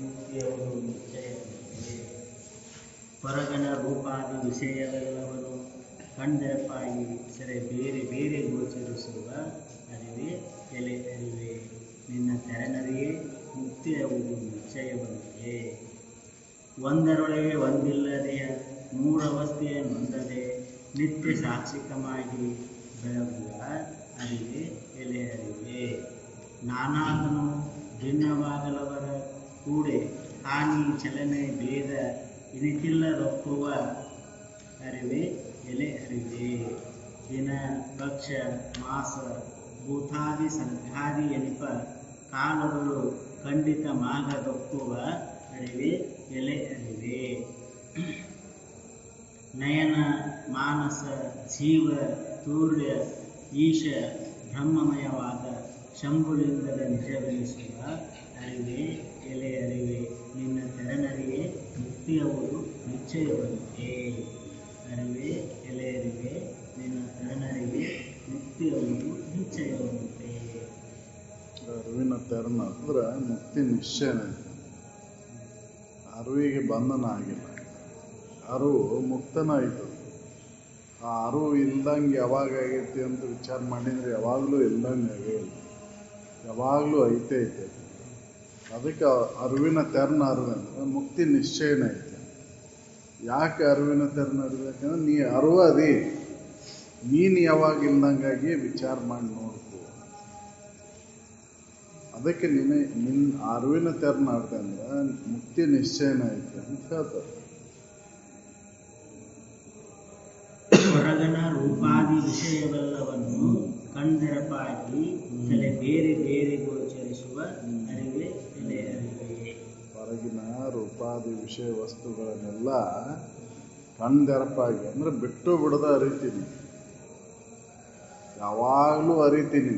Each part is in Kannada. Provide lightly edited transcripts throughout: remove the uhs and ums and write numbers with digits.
ಮುಕ್ತಿಯವರು ನಿಶ್ಚಯವಿದೆ. ಹೊರಗಣ ರೂಪಾದಿ ವಿಷಯವೆಲ್ಲವನ್ನು ಕಣ್ತೆರಪಾಗಿ ಸೆರೆ ಬೇರೆ ಬೇರೆ ಗೋಚರಿಸುವ ಅರಿವೆ ಎಲೆ ಅರಿವೆ ನಿನ್ನ ತೆರನರಿಯೇ ಮುಕ್ತಿಯಾಗುವುದು ನಿಶ್ಚಯವಂತಿಯೇ. ಒಂದರೊಳಗೆ ಒಂದಿಲ್ಲದೆಯ ಮೂರವಸ್ಥೆಯ ನೊಂದದೆ ನಿತ್ಯ ಸಾಕ್ಷಿಕವಾಗಿ ಬೆಳಗುವ ಅರಿವೆ ಎಲೆ ಅರಿವೆ. ನಾನಾತನು ಭಿನ್ನವಾಗಲವರ ಕೂಡೆ ಹಾನಿ ಚಲನೆ ಭೇದ ಇನಿತಿಲ್ಲದೊಪ್ಪುವ ಅರಿವೆ ಎಲೆ ಅರಿವೆ. ದಿನ ಪಕ್ಷ ಮಾಸ ಭೂತಾದಿ ಸಂಘಾದಿ ಎನಿಪ ಕಾಲಗಳು ಖಂಡಿತ ಮಾಗದೊಪ್ಪುವ ಅರಿವೆ ಎಲೆ ಅರಿವೆ. ನಯನ ಮಾನಸ ಜೀವ ತೂರ್ಯ ಈಶ ಬ್ರಹ್ಮಮಯವಾದ ಶಂಭುಲಿಂಗದ ನಿಜವೆನಿಸುವ ಅರಿವೆ ಎಲೆ ಅರಿವೆ ನಿನ್ನ ತೆರನರಿಯೇ ಮುಕ್ತಿಯವುದು ನಿಶ್ಚಯವಂತೆ. ಅರಿವೆ ಎಲೆ ಅರಿವೆ ನಿನ್ನ ತೆರನರಿಯೇ ಮುಕ್ತಿಯವುದು ನಿಶ್ಚಯವಂತೆ. ಅರಿವಿನ ತೆರನ ಅಂದ್ರೆ ಮುಕ್ತಿ ನಿಶ್ಚಯ. ಅರಿವಿಗೆ ಬಂಧನ ಆಗಿಲ್ಲ, ಅರಿವು ಮುಕ್ತನಾಯಿತು. ಆ ಅರಿವು ಇಲ್ದಂಗೆ ಯಾವಾಗ ಆಗೈತಿ ಅಂತ ವಿಚಾರ ಮಾಡಿದರೆ ಯಾವಾಗಲೂ ಇಲ್ದಂಗೆ ಆಗಿಲ್ಲ, ಯಾವಾಗಲೂ ಐತೆ. ಅದಕ್ಕೆ ಅರಿವಿನ ತೆರನ ಅರಿವಂದ್ರೆ ಮುಕ್ತಿ ನಿಶ್ಚಯನ ಐತೆ. ಯಾಕೆ ಅರಿವಿನ ತೆರನ ಅರಿಬೇಕಂದ್ರೆ ನೀ ಅರಿವು ಅದಿ, ನೀನು ಯಾವಾಗ ಇಲ್ದಂಗಾಗಿ ವಿಚಾರ ಮಾಡಿ ನೋಡ್ಕೋ. ಅದಕ್ಕೆ ನಿನ್ನ ಅರಿವಿನ ತೆರನ ಅರ್ದೆ ಅಂದ್ರೆ ಮುಕ್ತಿ ನಿಶ್ಚಯನ ಐತೆ ಅಂತ ಹೇಳ್ತಾರೆ. ಹೊರಗಣ ರೂಪಾದಿ ವಿಷಯವೆಲ್ಲವನ್ನು ಕಣ್ತೆರಪಾಗಿ ತಲೆ ಬೇರೆ ಬೇರೆ ಗೋಚರಿಸುವ ಅರಿವೆ ಎಲೆ ಅರಿವೆ. ಹೊರಗಿನ ರೂಪಾದಿ ವಿಷಯ ವಸ್ತುಗಳನ್ನೆಲ್ಲ ಕಣ್ತೆರಪಾಗಿ ಅಂದ್ರೆ ಬಿಟ್ಟು ಬಿಡದ ಅರಿತೀನಿ, ಯಾವಾಗಲೂ ಅರಿತೀನಿ.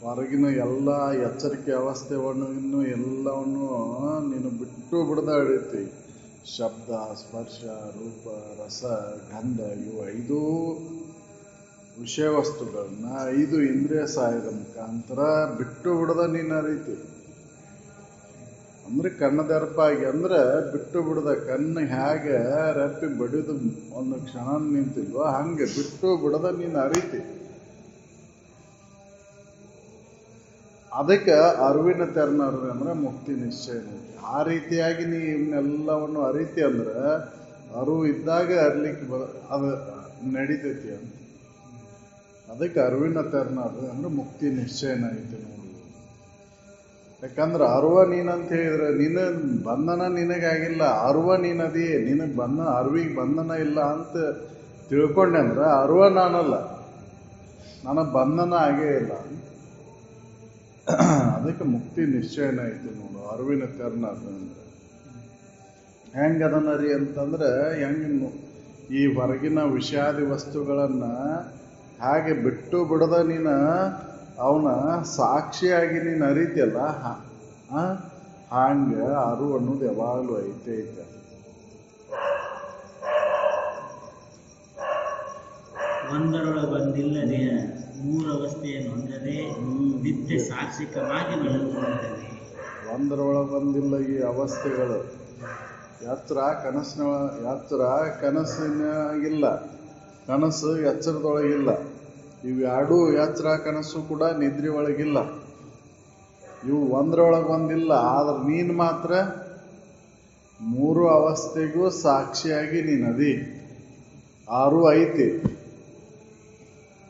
ಹೊರಗಿನ ಎಲ್ಲ ಎಚ್ಚರಿಕೆ ಅವಸ್ಥೆಯನ್ನು ಎಲ್ಲವನ್ನು ನೀನು ಬಿಟ್ಟು ಬಿಡದ ಅರಿತಿ. ಶಬ್ದ ಸ್ಪರ್ಶ ರೂಪ ರಸ ಗಂಧ ಇವು 5 ವಿಷಯ ವಸ್ತುಗಳನ್ನ 5 ಇಂದ್ರಿಯ ಸಹಾಯದ ಮುಖಾಂತರ ಬಿಟ್ಟು ಬಿಡದ ನೀನು ಅರಿತಿ. ಅಂದ್ರೆ ಕಣ್ಣದೆರಪಾಗಿ ಅಂದ್ರೆ ಬಿಟ್ಟು ಬಿಡದ. ಕಣ್ಣು ಹೇಗೆ ರೆಪ್ಪಿ ಬಡಿದು ಒಂದು ಕ್ಷಣ ನಿಂತಿಲ್ವೋ ಹಂಗೆ ಬಿಟ್ಟು ಬಿಡದ ನೀನು ಅರಿತಿ. ಅದಕ್ಕೆ ಅರಿವಿನ ತೆರನ ಅರಿವೆ ಅಂದ್ರೆ ಮುಕ್ತಿ ನಿಶ್ಚಯ. ಆ ರೀತಿಯಾಗಿ ನೀ ಇವನ್ನೆಲ್ಲವನ್ನು ಅರಿತಿ ಅಂದ್ರೆ ಅರಿವು ಇದ್ದಾಗ ಅರ್ಲಿಕ್ಕೆ ಅದು ನಡೀತೈತಿ ಅಂತ. ಅದಕ್ಕೆ ಅರಿವಿನ ತೆರನ ಅರಿವೆ ಅಂದ್ರೆ ಮುಕ್ತಿ ನಿಶ್ಚಯನ ಐತಿ ನೋಡು. ಯಾಕಂದ್ರೆ ಅರಿವ ನೀನಂತ ಹೇಳಿದ್ರೆ ನಿನ್ನ ಬಂಧನ ನಿನಗಾಗಿಲ್ಲ, ಅರಿವ ನೀನದಿ. ನಿನಗೆ ಬಂಧನ ಅರಿವಿಗೆ ಬಂಧನ ಇಲ್ಲ ಅಂತ ತಿಳ್ಕೊಂಡೆ ಅಂದ್ರೆ ಅರಿವ ನಾನಲ್ಲ, ನನಗೆ ಬಂಧನ ಆಗೇ ಇಲ್ಲ. ಅದಕ್ಕೆ ಮುಕ್ತಿ ನಿಶ್ಚಯನ ಐತಿ ನೋಡು ಅರಿವಿನ ತೆರನ ಅಂದ್ರೆ. ಹೆಂಗೆ ಅದನ್ನರಿ ಅಂತಂದ್ರೆ ಹೆಂಗೆ ಈ ಹೊರಗಿನ ವಿಷಯಾದಿ ವಸ್ತುಗಳನ್ನ ಹಾಗೆ ಬಿಟ್ಟು ಬಿಡದ ನೀನು ಅವನ ಸಾಕ್ಷಿಯಾಗಿ ನೀನು ಅರಿತಿಯಲ್ಲ, ಹಂಗೆ ಅರಿವು ಅನ್ನೋದು ಯಾವಾಗಲೂ ಐತೆ. ಒಂದರೊಳಗೆ ಬಂದಿಲ್ಲದೆ ಮೂರವಸ್ಥೆಯನ್ನು ಹೊಂದದೆ ನಿತ್ಯ ಸಾಕ್ಷಿಕವಾಗಿ ಬೆಳಗುತ್ತದೆ. ಒಂದರೊಳಗೆ ಬಂದಿಲ್ಲ ಈ ಅವಸ್ಥೆಗಳು. ಎಚ್ಚರ ಕನಸಿನಾಗಿಲ್ಲ, ಕನಸು ಎಚ್ಚರದೊಳಗಿಲ್ಲ. ಇವೆರಡೂ ಎಚ್ಚರ ಕನಸು ಕೂಡ ನಿದ್ರೆ ಒಳಗಿಲ್ಲ. ಇವು ಒಂದರೊಳಗೆ ಬಂದಿಲ್ಲ. ಆದ್ರೆ ನೀನು ಮಾತ್ರ 3 ಅವಸ್ಥೆಗೂ ಸಾಕ್ಷಿಯಾಗಿ ನೀನದಿ. 6 ಐತಿ.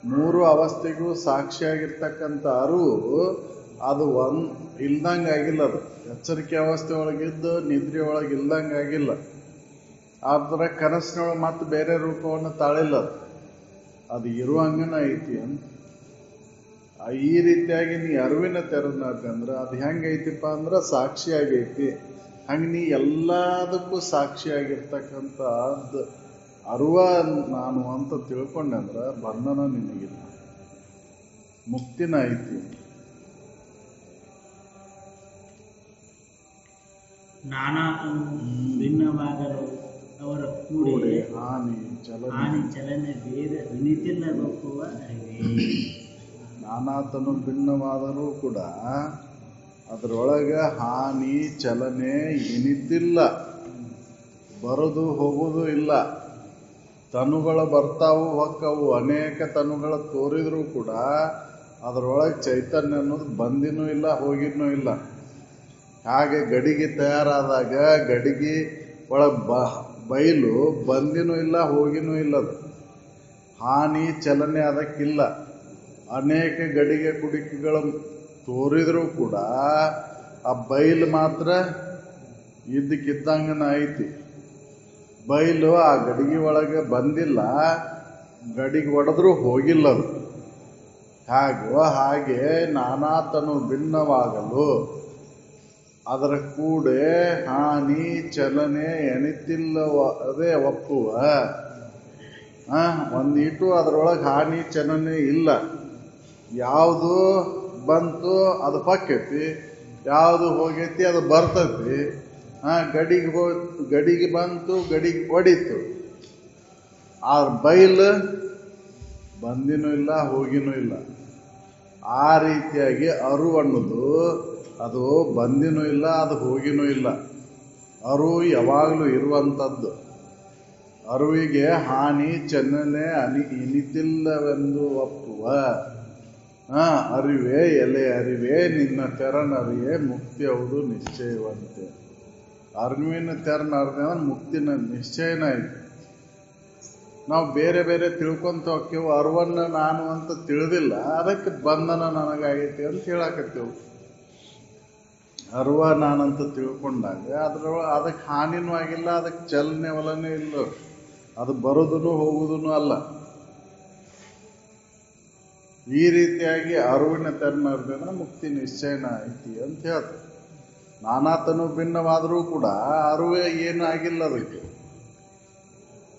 3 ಅವಸ್ಥೆಗೂ ಸಾಕ್ಷಿಯಾಗಿರ್ತಕ್ಕಂಥ ಅರಿವು ಅದು ಇಲ್ದಂಗೆ ಆಗಿಲ್ಲ. ಅದು ಎಚ್ಚರಿಕೆ ಅವಸ್ಥೆ ಒಳಗಿದ್ದು ನಿದ್ರೆ ಒಳಗೆ ಇಲ್ದಂಗೆ ಆಗಿಲ್ಲ. ಆದ್ರೆ ಕನಸಿನೊಳಗೆ ಮತ್ತೆ ಬೇರೆ ರೂಪವನ್ನು ತಾಳಿಲ್ಲ. ಅದು ಇರುವಂಗನ ಐತಿ ಅಂತ. ಈ ರೀತಿಯಾಗಿ ನೀ ಅರಿವಿನ ತೆರನ ಅಂದ್ರೆ ಅದು ಹೆಂಗೈತಿಪ್ಪ ಅಂದ್ರೆ ಸಾಕ್ಷಿಯಾಗೈತಿ. ಹಂಗೆ ನೀ ಎಲ್ಲದಕ್ಕೂ ಸಾಕ್ಷಿಯಾಗಿರ್ತಕ್ಕಂಥ ಅರಿವ ನಾನು ಅಂತ ತಿಳ್ಕೊಂಡೆ ಅಂದ್ರೆ ಬಂಧನ ನಿನಗಿಲ್ಲ, ಮುಕ್ತಿನ ಐತಿ. ನಾನಾತನು ಭಿನ್ನವಾಗಲು ಅವರ ಕೂಡಿ ಹಾನಿ ಚಲನೆ ಭೇದ ವಿನಿತಿಲ್ಲದೊಪ್ಪುವ ಅರಿವೆ. ನಾನಾತನು ಭಿನ್ನವಾದರೂ ಕೂಡ ಅದರೊಳಗೆ ಹಾನಿ ಚಲನೆ ಏನಿದ್ದಿಲ್ಲ, ಬರೋದು ಹೋಗೋದು ಇಲ್ಲ. ತನುಗಳು ಬರ್ತಾವು ಹೊಕ್ಕವು, ಅನೇಕ ತನುಗಳು ತೋರಿದರೂ ಕೂಡ ಅದರೊಳಗೆ ಚೈತನ್ಯ ಅನ್ನೋದು ಬಂದಿನೂ ಇಲ್ಲ ಹೋಗಿನೂ ಇಲ್ಲ. ಹಾಗೆ ಗಡಿಗೆ ತಯಾರಾದಾಗ ಗಡಿಗೆ ಒಳಗೆ ಬಯಲು ಬಂದಿನೂ ಇಲ್ಲ ಹೋಗಿನೂ ಇಲ್ಲದು. ಹಾನಿ ಚಲನೆ ಅದಕ್ಕಿಲ್ಲ. ಅನೇಕ ಗಡಿಗೆ ಕುಡಿಕೆಗಳು ತೋರಿದರೂ ಕೂಡ ಆ ಬಯಲು ಮಾತ್ರ ಇದ್ದಕ್ಕಿದ್ದಂಗನ ಐತಿ. ಬಯಲು ಆ ಗಡಿಗೆ ಒಳಗೆ ಬಂದಿಲ್ಲ, ಗಡಿಗೆ ಒಡೆದ್ರೂ ಹೋಗಿಲ್ಲದು. ಹಾಗೆ ನಾನಾತನು ಭಿನ್ನವಾಗಲು ಅದರ ಕೂಡೆ ಹಾನಿ ಚಲನೆ ಎನಿತಿಲ್ಲವೇ ಒಪ್ಪುವ. ಒಂದೀಟು ಅದರೊಳಗೆ ಹಾನಿ ಚಲನೆ ಇಲ್ಲ. ಯಾವುದು ಬಂತು ಅದು ಪಕ್ಕೈತಿ, ಯಾವುದು ಹೋಗೈತಿ ಅದು ಬರ್ತೈತಿ. ಗಡಿಗೆ ಬಂತು, ಗಡಿಗೆ ಹೊಡಿತು. ಆ ಬಯಲು ಬಂದಿನೂ ಇಲ್ಲ ಹೋಗಿನೂ ಇಲ್ಲ. ಆ ರೀತಿಯಾಗಿ ಅರು ಅನ್ನೋದು ಅದು ಬಂದಿನೂ ಇಲ್ಲ, ಅದು ಹೋಗಿನೂ ಇಲ್ಲ. ಅರು ಯಾವಾಗಲೂ ಇರುವಂಥದ್ದು. ಅರುವಿಗೆ ಹಾನಿ ಚಲನೆ ಇನಿತಿಲ್ಲವೆಂದು ಒಪ್ಪುವ. ಅರಿವೆ ಎಲೆ ಅರಿವೆ ನಿನ್ನ ತೆರನರಿಯೇ ಮುಕ್ತಿ ಹೌದು ನಿಶ್ಚಯವಂತೆ. ಅರಿವಿನ ತೆರನ ಅರ್ಧ ಮುಕ್ತಿನ ನಿಶ್ಚಯನ ಐತಿ. ನಾವು ಬೇರೆ ಬೇರೆ ತಿಳ್ಕೊಂತ ಹೋಗ್ತೀವಿ. ಅರಿವನ್ನ ನಾನು ಅಂತ ತಿಳಿದಿಲ್ಲ, ಅದಕ್ಕೆ ಬಂಧನ ನನಗಾಗೈತಿ ಅಂತ ಹೇಳಕತ್ತೀವಿ. ಅರಿವ ನಾನಂತ ತಿಳ್ಕೊಂಡಾಗ ಅದಕ್ಕೆ ಹಾನಿನೂ ಆಗಿಲ್ಲ, ಅದಕ್ಕೆ ಚಲನೆ ಒಲನೆ ಇಲ್ಲ. ಅದು ಬರೋದೂ ಹೋಗುದೂ ಅಲ್ಲ. ಈ ರೀತಿಯಾಗಿ ಅರಿವಿನ ತೆರನರ್ದೇನ ಮುಕ್ತಿ ನಿಶ್ಚಯನ ಐತಿ ಅಂತ ಹೇಳ್ತಾರೆ. ನಾನಾತನು ಭಿನ್ನವಾದರೂ ಕೂಡ ಅರಿವೆ ಏನು ಆಗಿಲ್ಲ ಅದಕ್ಕೆ.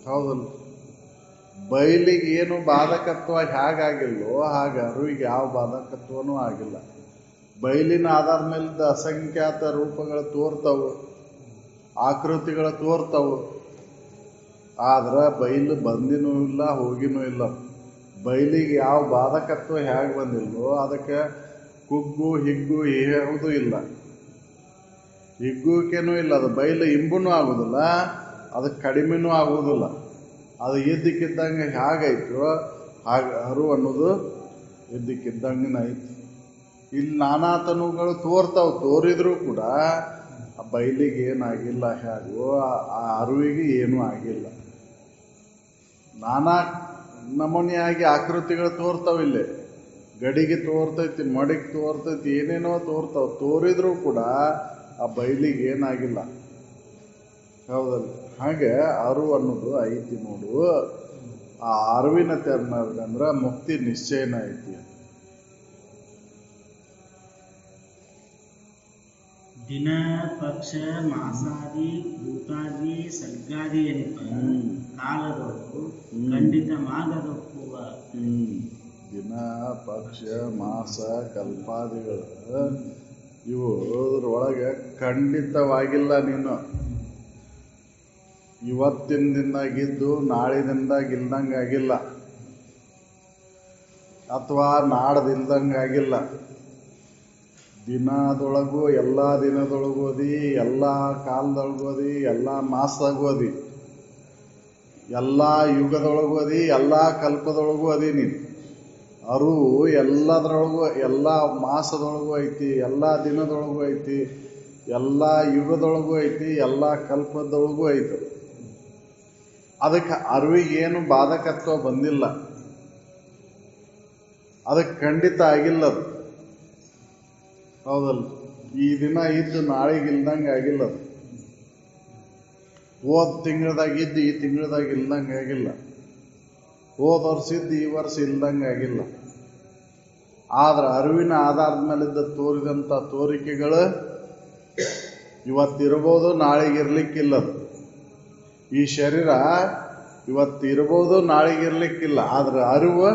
ಹೌದಲ್ಲ? ಬಯಲಿಗೆ ಏನು ಬಾಧಕತ್ವ ಹೇಗಾಗಿಲ್ವೋ ಹಾಗೆ ಅರಿವಿಗೆ ಯಾವ ಬಾಧಕತ್ವನೂ ಆಗಿಲ್ಲ. ಬಯಲಿನ ಆಧಾರದ ಮೇಲೆ ಅಸಂಖ್ಯಾತ ರೂಪಗಳು ತೋರ್ತಾವು, ಆಕೃತಿಗಳು ತೋರ್ತಾವು. ಆದ್ರೆ ಬಯಲು ಬಂದಿನೂ ಇಲ್ಲ ಹೋಗಿನೂ ಇಲ್ಲ. ಬಯಲಿಗೆ ಯಾವ ಬಾಧಕತ್ವ ಹೇಗೆ ಬಂದಿಲ್ವೋ ಅದಕ್ಕೆ ಕುಗ್ಗು ಹಿಗ್ಗು ಯಾವುದೂ ಇಲ್ಲ, ಹಿಗ್ಗುವಿಕೆನೂ ಇಲ್ಲ. ಅದು ಬಯಲು ಇಂಬುನೂ ಆಗೋದಿಲ್ಲ, ಅದಕ್ಕೆ ಕಡಿಮೆನೂ ಆಗುವುದಿಲ್ಲ. ಅದು ಇದ್ದಕ್ಕಿದ್ದಂಗೆ ಹೇಗೈತೋ ಹಾಗೆ ಅರು ಅನ್ನೋದು ಇದ್ದಕ್ಕಿದ್ದಂಗೆ ಐತಿ. ಇಲ್ಲಿ ನಾನಾತನುಗಳು ತೋರ್ತಾವೆ, ತೋರಿದ್ರೂ ಕೂಡ ಆ ಬಯಲಿಗೆ ಏನಾಗಿಲ್ಲ. ಹೇಗೋ ಆ ಅರಿವಿಗೆ ಏನೂ ಆಗಿಲ್ಲ. ನಾನಾ ನಮೂನೆಯಾಗಿ ಆಕೃತಿಗಳು ತೋರ್ತಾವಿಲ್ಲಿ. ಗಡಿಗೆ ತೋರ್ತೈತಿ, ಮಡಿಗೆ ತೋರ್ತೈತಿ, ಏನೇನೋ ತೋರ್ತಾವೆ. ತೋರಿದ್ರೂ ಕೂಡ ಆ ಬಯಲಿಗೆ ಏನಾಗಿಲ್ಲ. ಹೌದಲ್ಲ? ಹಾಗೆ ಅರು ಅನ್ನೋದು ಐತಿ ನೋಡು. ಆ ಅರಿವಿನ ತೆರನಂದ್ರೆ ಮುಕ್ತಿ ನಿಶ್ಚಯನ ಐತಿ. ದಿನ ಪಕ್ಷ ಮಾಸಾದಿ ಭೂತಾದಿ ಸರ್ಗಾದಿ ಎನ್ನುವ ಕಾಲದೊಳಗೂ ಖಂಡಿತವಾಗದೊಪ್ಪುವ. ದಿನ ಪಕ್ಷ ಮಾಸ ಕಲ್ಪಾದಿಗಳು ಇವುದ್ರೊಳಗೆ ಖಂಡಿತವಾಗಿಲ್ಲ. ನೀನು ಇವತ್ತಿನ ದಿನದಾಗಿದ್ದು ನಾಳಿದಿಂದಾಗ ಇಲ್ದಂಗೆ ಆಗಿಲ್ಲ, ಅಥವಾ ನಾಡ್ದಿಲ್ದಂಗಾಗಿಲ್ಲ. ದಿನದೊಳಗೂ ಎಲ್ಲ ದಿನದೊಳಗೂ ಓದಿ, ಎಲ್ಲ ಕಾಲದೊಳಗೂ ಓದಿ, ಎಲ್ಲ ಮಾಸದಾಗೂ ಓದಿ, ಎಲ್ಲ ಯುಗದೊಳಗೂ ಓದಿ, ಎಲ್ಲ ಕಲ್ಪದೊಳಗೂ ಓದಿ. ನೀನು ಅರು ಎಲ್ಲದರೊಳಗೂ, ಎಲ್ಲ ಮಾಸದೊಳಗೂ ಐತಿ, ಎಲ್ಲ ದಿನದೊಳಗೂ ಐತಿ, ಎಲ್ಲ ಯುಗದೊಳಗೂ ಐತಿ, ಎಲ್ಲ ಕಲ್ಪದೊಳಗೂ ಐತಿ. ಅದಕ್ಕೆ ಅರಿವಿಗೇನು ಬಾಧಕತ್ವ ಬಂದಿಲ್ಲ, ಅದಕ್ಕೆ ಖಂಡಿತ ಆಗಿಲ್ಲದು. ಹೌದಲ್ಲ? ಈ ದಿನ ಇದ್ದು ನಾಳೆಗೆ ಇಲ್ದಂಗೆ ಆಗಿಲ್ಲದು. ಹೋದ ತಿಂಗಳದಾಗಿದ್ದು ಈ ತಿಂಗಳದಾಗ ಇಲ್ದಂಗೆ ಆಗಿಲ್ಲ. ಹೋದ ವರ್ಷ ಇದ್ದು ಈ ವರ್ಷ ಇಲ್ದಂಗೆ ಆಗಿಲ್ಲ. ಆದ್ರೆ ಅರಿವಿನ ಆಧಾರದ ಮೇಲಿದ್ದ ತೋರಿದಂಥ ತೋರಿಕೆಗಳು ಇವತ್ತಿರ್ಬೋದು, ನಾಳೆಗಿರ್ಲಿಕ್ಕಿಲ್ಲದು. ಈ ಶರೀರ ಇವತ್ತಿರ್ಬೋದು, ನಾಳೆಗಿರ್ಲಿಕ್ಕಿಲ್ಲ. ಆದ್ರೆ ಅರಿವು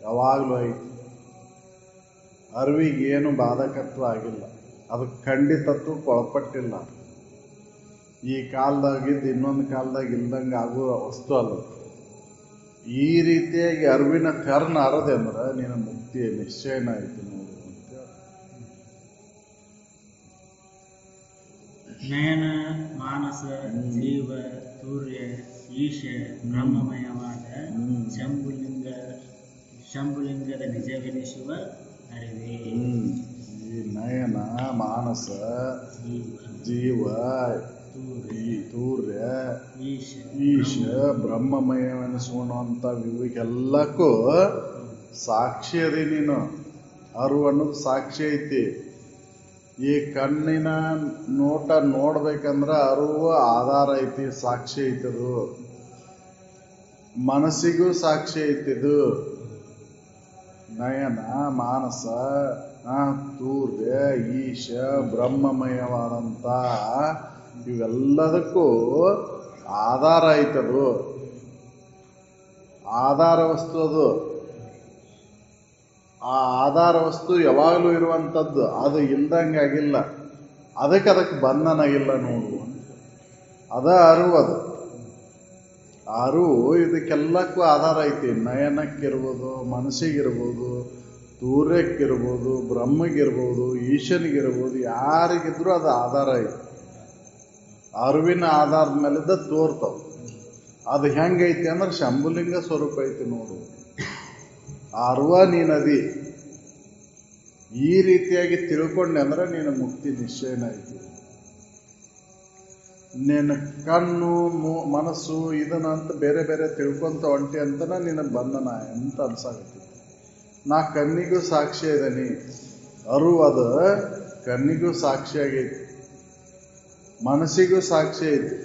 ಯಾವಾಗಲೂ ಐತಿ. ಅರಿವಿಗೆ ಏನು ಬಾಧಕತ್ವ ಆಗಿಲ್ಲ, ಅದಕ್ಕೆ ಖಂಡಿತತ್ವಕ್ಕೆ ಒಳಪಟ್ಟಿಲ್ಲ. ಈ ಕಾಲದಾಗಿದ್ದು ಇನ್ನೊಂದು ಕಾಲದಾಗ ಇಲ್ದಂಗೆ ಆಗುವ ವಸ್ತು ಅಲ್ಲ. ಈ ರೀತಿಯಾಗಿ ಅರಿವಿನ ತೆರನ ಅರದೆ ಅಂದ್ರೆ ನೀನು ಮುಕ್ತಿಯ ನಿಶ್ಚಯನ ಐತಿ ನೋಡು ಅಂತ. ನಯನ ಮಾನಸ ಜೀವ ಸೂರ್ಯ ಈಶ ಬ್ರಹ್ಮಮಯವಾದ ಶಂಭುಲಿಂಗದ ನಿಜವೆನಿಸುವ ಅರಿವೇ. ಈ ನಯನ ಮಾನಸ ಜೀವ ಸೂರ್ಯ ಈಶ ಬ್ರಹ್ಮಮಯವೆನಿಸುವಂಥ ಇವೆಲ್ಲಕ್ಕೂ ಸಾಕ್ಷಿ ಅದಿ ನೀನು. ಅರು ಅನ್ನೋದು ಸಾಕ್ಷಿ ಐತಿ. ಈ ಕಣ್ಣಿನ ನೋಟ ನೋಡ್ಬೇಕಂದ್ರೆ ಅರಿವು ಆಧಾರ ಐತಿ, ಸಾಕ್ಷಿ ಐತದು. ಮನಸ್ಸಿಗೂ ಸಾಕ್ಷಿ ಐತಿದು. ನಯನ ಮಾನಸ ಸೂರ್ಯ ಈಶ ಬ್ರಹ್ಮಮಯವಾದಂಥ ಇವೆಲ್ಲದಕ್ಕೂ ಆಧಾರ ಐತದು. ಆಧಾರ ವಸ್ತು ಅದು. ಆ ಆಧಾರ ವಸ್ತು ಯಾವಾಗಲೂ ಇರುವಂಥದ್ದು. ಅದು ಇಲ್ದಂಗೆ ಆಗಿಲ್ಲ. ಅದಕ್ಕೆ ಬಂಧನ ಇಲ್ಲ ನೋಡು. ಅದ ಅರಿವು. ಅದು ಅರಿವು ಇದಕ್ಕೆಲ್ಲಕ್ಕೂ ಆಧಾರ ಐತಿ. ನಯನಕ್ಕಿರ್ಬೋದು, ಮನಸ್ಸಿಗಿರ್ಬೋದು, ಸೂರ್ಯಕ್ಕಿರ್ಬೋದು, ಬ್ರಹ್ಮಗಿರ್ಬೋದು, ಈಶನಿಗಿರ್ಬೋದು, ಯಾರಿಗಿದ್ರೂ ಅದು ಆಧಾರ ಐತಿ. ಅರಿವಿನ ಆಧಾರದ ಮೇಲಿದ್ದ ತೋರ್ತಾವ. ಅದು ಹೆಂಗೈತಿ ಅಂದ್ರೆ ಶಂಭುಲಿಂಗ ಸ್ವರೂಪ ಐತಿ ನೋಡು. ಅರ್ವ ನೀನದಿ. ಈ ರೀತಿಯಾಗಿ ತಿಳ್ಕೊಂಡೆ ಅಂದ್ರೆ ನೀನು ಮುಕ್ತಿ ನಿಶ್ಚಯನ ಐತಿ. ನಿನ್ನ ಕಣ್ಣು ಮನಸ್ಸು ಇದನ್ನಂತ ಬೇರೆ ಬೇರೆ ತಿಳ್ಕೊಂತ ಹೊಂಟಿ ಅಂತನ ನಿನ್ನ ಬಂಧನ ಅಂತ ಅನ್ಸಾಗತ್ತೈತಿ. ನಾ ಕಣ್ಣಿಗೂ ಸಾಕ್ಷಿ ಇದ್ದೀನಿ. ಅರಿವು ಅದು ಕಣ್ಣಿಗೂ ಸಾಕ್ಷಿ ಆಗೈತಿ, ಮನಸ್ಸಿಗೂ ಸಾಕ್ಷಿ ಐತಿ,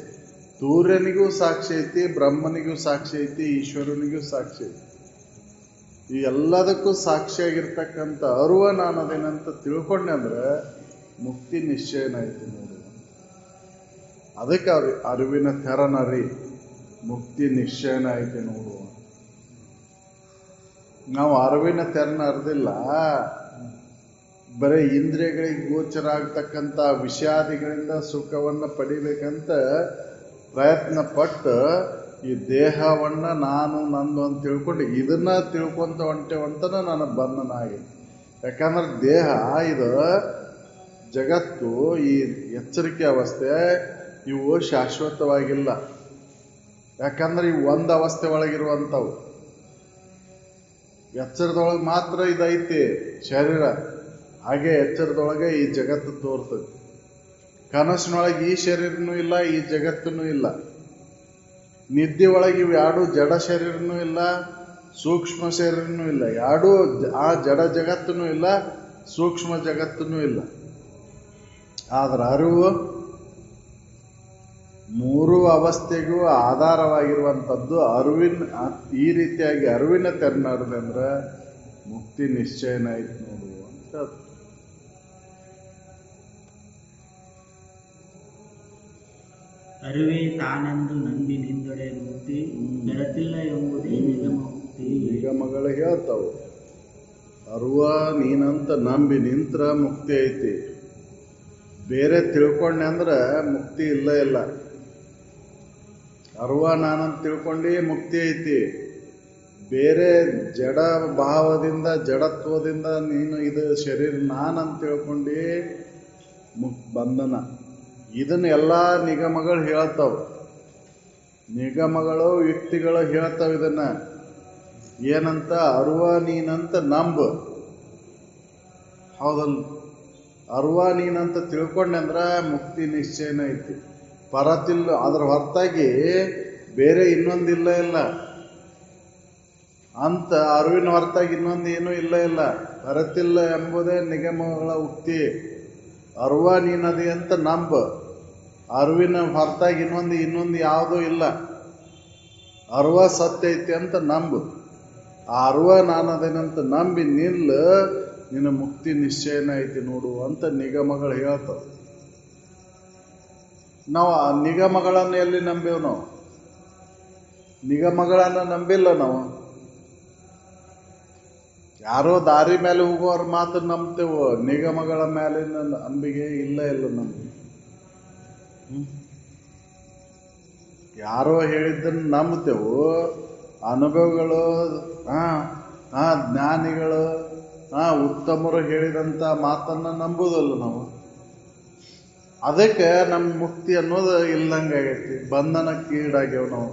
ಸೂರ್ಯನಿಗೂ ಸಾಕ್ಷಿ ಐತಿ, ಬ್ರಹ್ಮನಿಗೂ ಸಾಕ್ಷಿ ಐತಿ, ಈಶ್ವರನಿಗೂ ಸಾಕ್ಷಿ ಐತಿ. ಈ ಎಲ್ಲದಕ್ಕೂ ಸಾಕ್ಷಿಯಾಗಿರ್ತಕ್ಕಂಥ ಅರಿವ ನಾನು ಅದೇನಂತ ತಿಳ್ಕೊಂಡೆ ಅಂದ್ರೆ ಮುಕ್ತಿ ನಿಶ್ಚಯನ ಐತಿ ನೋಡು. ಅದಕ್ಕೆ ಅರಿವಿನ ತೆರನರಿ ಮುಕ್ತಿ ನಿಶ್ಚಯನ ಐತಿ ನೋಡು. ನಾವು ಅರಿವಿನ ತೆರನ ಅರ್ದಿಲ್ಲ, ಬರೀ ಇಂದ್ರಿಯಗಳಿಗೆ ಗೋಚರ ಆಗ್ತಕ್ಕಂಥ ವಿಷಯಾದಿಗಳಿಂದ ಸುಖವನ್ನು ಪಡಿಬೇಕಂತ ಪ್ರಯತ್ನ ಪಟ್ಟು ಈ ದೇಹವನ್ನು ನಾನು ನಂದು ಅಂತ ತಿಳ್ಕೊಂಡು ಇದನ್ನ ತಿಳ್ಕೊಂತ ಹೊಂಟೇವಂತನ ನನ್ನ ಬಂಧನ ಆಗಿದೆ. ಯಾಕಂದ್ರೆ ದೇಹ ಇದು ಜಗತ್ತು, ಈ ಎಚ್ಚರಿಕೆ ಅವಸ್ಥೆ ಇವು ಶಾಶ್ವತವಾಗಿಲ್ಲ. ಯಾಕಂದ್ರೆ ಇವು ಒಂದು ಅವಸ್ಥೆ ಒಳಗಿರುವಂಥವು. ಎಚ್ಚರದೊಳಗೆ ಮಾತ್ರ ಇದೈತಿ ಶರೀರ. ಹಾಗೆ ಎಚ್ಚರದೊಳಗೆ ಈ ಜಗತ್ತು ತೋರ್ತದೆ. ಕನಸಿನೊಳಗೆ ಈ ಶರೀರನೂ ಇಲ್ಲ, ಈ ಜಗತ್ತೂ ಇಲ್ಲ. ನಿದ್ದೆ ಒಳಗೆ ಇವು ಎರಡು ಜಡ ಶರೀರನೂ ಇಲ್ಲ, ಸೂಕ್ಷ್ಮ ಶರೀರನೂ ಇಲ್ಲ. ಎರಡೂ ಆ ಜಡ ಜಗತ್ತೂ ಇಲ್ಲ, ಸೂಕ್ಷ್ಮ ಜಗತ್ತೂ ಇಲ್ಲ. ಆದ್ರೆ ಅರಿವು ಮೂರು ಅವಸ್ಥೆಗೂ ಆಧಾರವಾಗಿರುವಂಥದ್ದು. ಈ ರೀತಿಯಾಗಿ ಅರಿವಿನ ತೆರನಾರದೆ ಅಂದ್ರೆ ಮುಕ್ತಿ ನಿಶ್ಚಯನ ಐತಿ ನೋಡು ಅಂತ. ಅರಿವೇ ತಾನೆಂದು ನಂಬಿ ನಿಂದೊಡೆ ಮುಕ್ತಿ ಬೆಳತಿಲ್ಲ ಎಂಬುದೇ ನಿಗಮ ಮುಕ್ತಿ. ನಿಗಮಗಳು ಹೇಳ್ತಾವು ಅರಿವ ನೀನಂತ ನಂಬಿ ನಿಂತ್ರ ಮುಕ್ತಿ ಐತಿ. ಬೇರೆ ತಿಳ್ಕೊಂಡೆ ಅಂದ್ರೆ ಮುಕ್ತಿ ಇಲ್ಲ. ಅರಿವ ನಾನಂತ ತಿಳ್ಕೊಂಡು ಮುಕ್ತಿ ಐತಿ. ಬೇರೆ ಜಡ ಭಾವದಿಂದ ಜಡತ್ವದಿಂದ ನೀನು ಇದು ಶರೀರ ನಾನಂತ ತಿಳ್ಕೊಂಡು ಬಂಧನ. ಇದನ್ನ ಎಲ್ಲ ನಿಗಮಗಳು ಹೇಳ್ತಾವ. ನಿಗಮಗಳು ಯುಕ್ತಿಗಳು ಹೇಳ್ತಾವ ಇದನ್ನ ಏನಂತ, ಅರಿವ ನೀನಂತ ನಂಬು. ಹೌದಲ್ಲ, ಅರಿವ ನೀನಂತ ತಿಳ್ಕೊಂಡೆ ಅಂದ್ರೆ ಮುಕ್ತಿ ನಿಶ್ಚಯನ ಐತಿ. ಪರತಿಲ್ಲ, ಅದ್ರ ಹೊರತಾಗಿ ಬೇರೆ ಇನ್ನೊಂದಿಲ್ಲ ಅಂತ. ಅರಿವಿನ ಹೊರತಾಗಿ ಇನ್ನೊಂದು ಏನೂ ಇಲ್ಲ. ಪರತಿಲ್ಲ ಎಂಬುದೇ ನಿಗಮಗಳ ಉಕ್ತಿ. ಅರಿವ ನೀನದಿ ಅಂತ ನಂಬು. ಅರಿವಿನ ಹೊರತಾಗಿ ಇನ್ನೊಂದು ಯಾವುದೂ ಇಲ್ಲ. ಅರಿವ ಸತ್ಯ ಐತಿ ಅಂತ ನಂಬು. ಆ ಅರಿವ ನಾನದೇನಂತ ನಂಬಿ ನಿನ್ನ ಮುಕ್ತಿ ನಿಶ್ಚಯನ ಐತಿ ನೋಡು ಅಂತ ನಿಗಮಗಳು ಹೇಳ್ತಾವೆ. ನಾವು ಆ ನಿಗಮಗಳನ್ನು ಎಲ್ಲಿ ನಂಬೇವು? ನಾವು ನಿಗಮಗಳನ್ನು ನಂಬಿಲ್ಲ. ನಾವು ಯಾರೋ ದಾರಿ ಮೇಲೆ ಹೋಗೋರ ಮಾತು ನಂಬ್ತೇವು. ನಿಗಮಗಳ ಮೇಲಿನ ನಂಬಿಕೆ ಇಲ್ಲ ನಮ್ಗೆ. ಯಾರೋ ಹೇಳಿದ್ದನ್ನು ನಂಬ್ತೇವು. ಅನುಭವಗಳು, ಜ್ಞಾನಿಗಳು, ಉತ್ತಮರು ಹೇಳಿದಂಥ ಮಾತನ್ನು ನಂಬುದಲ್ಲ ನಾವು. ಅದಕ್ಕೆ ನಮ್ಮ ಮುಕ್ತಿ ಅನ್ನೋದು ಇಲ್ಲಂಗೆ ಆಗೈತಿ, ಬಂಧನಕ್ಕೀಡಾಗ್ಯವ ನಾವು.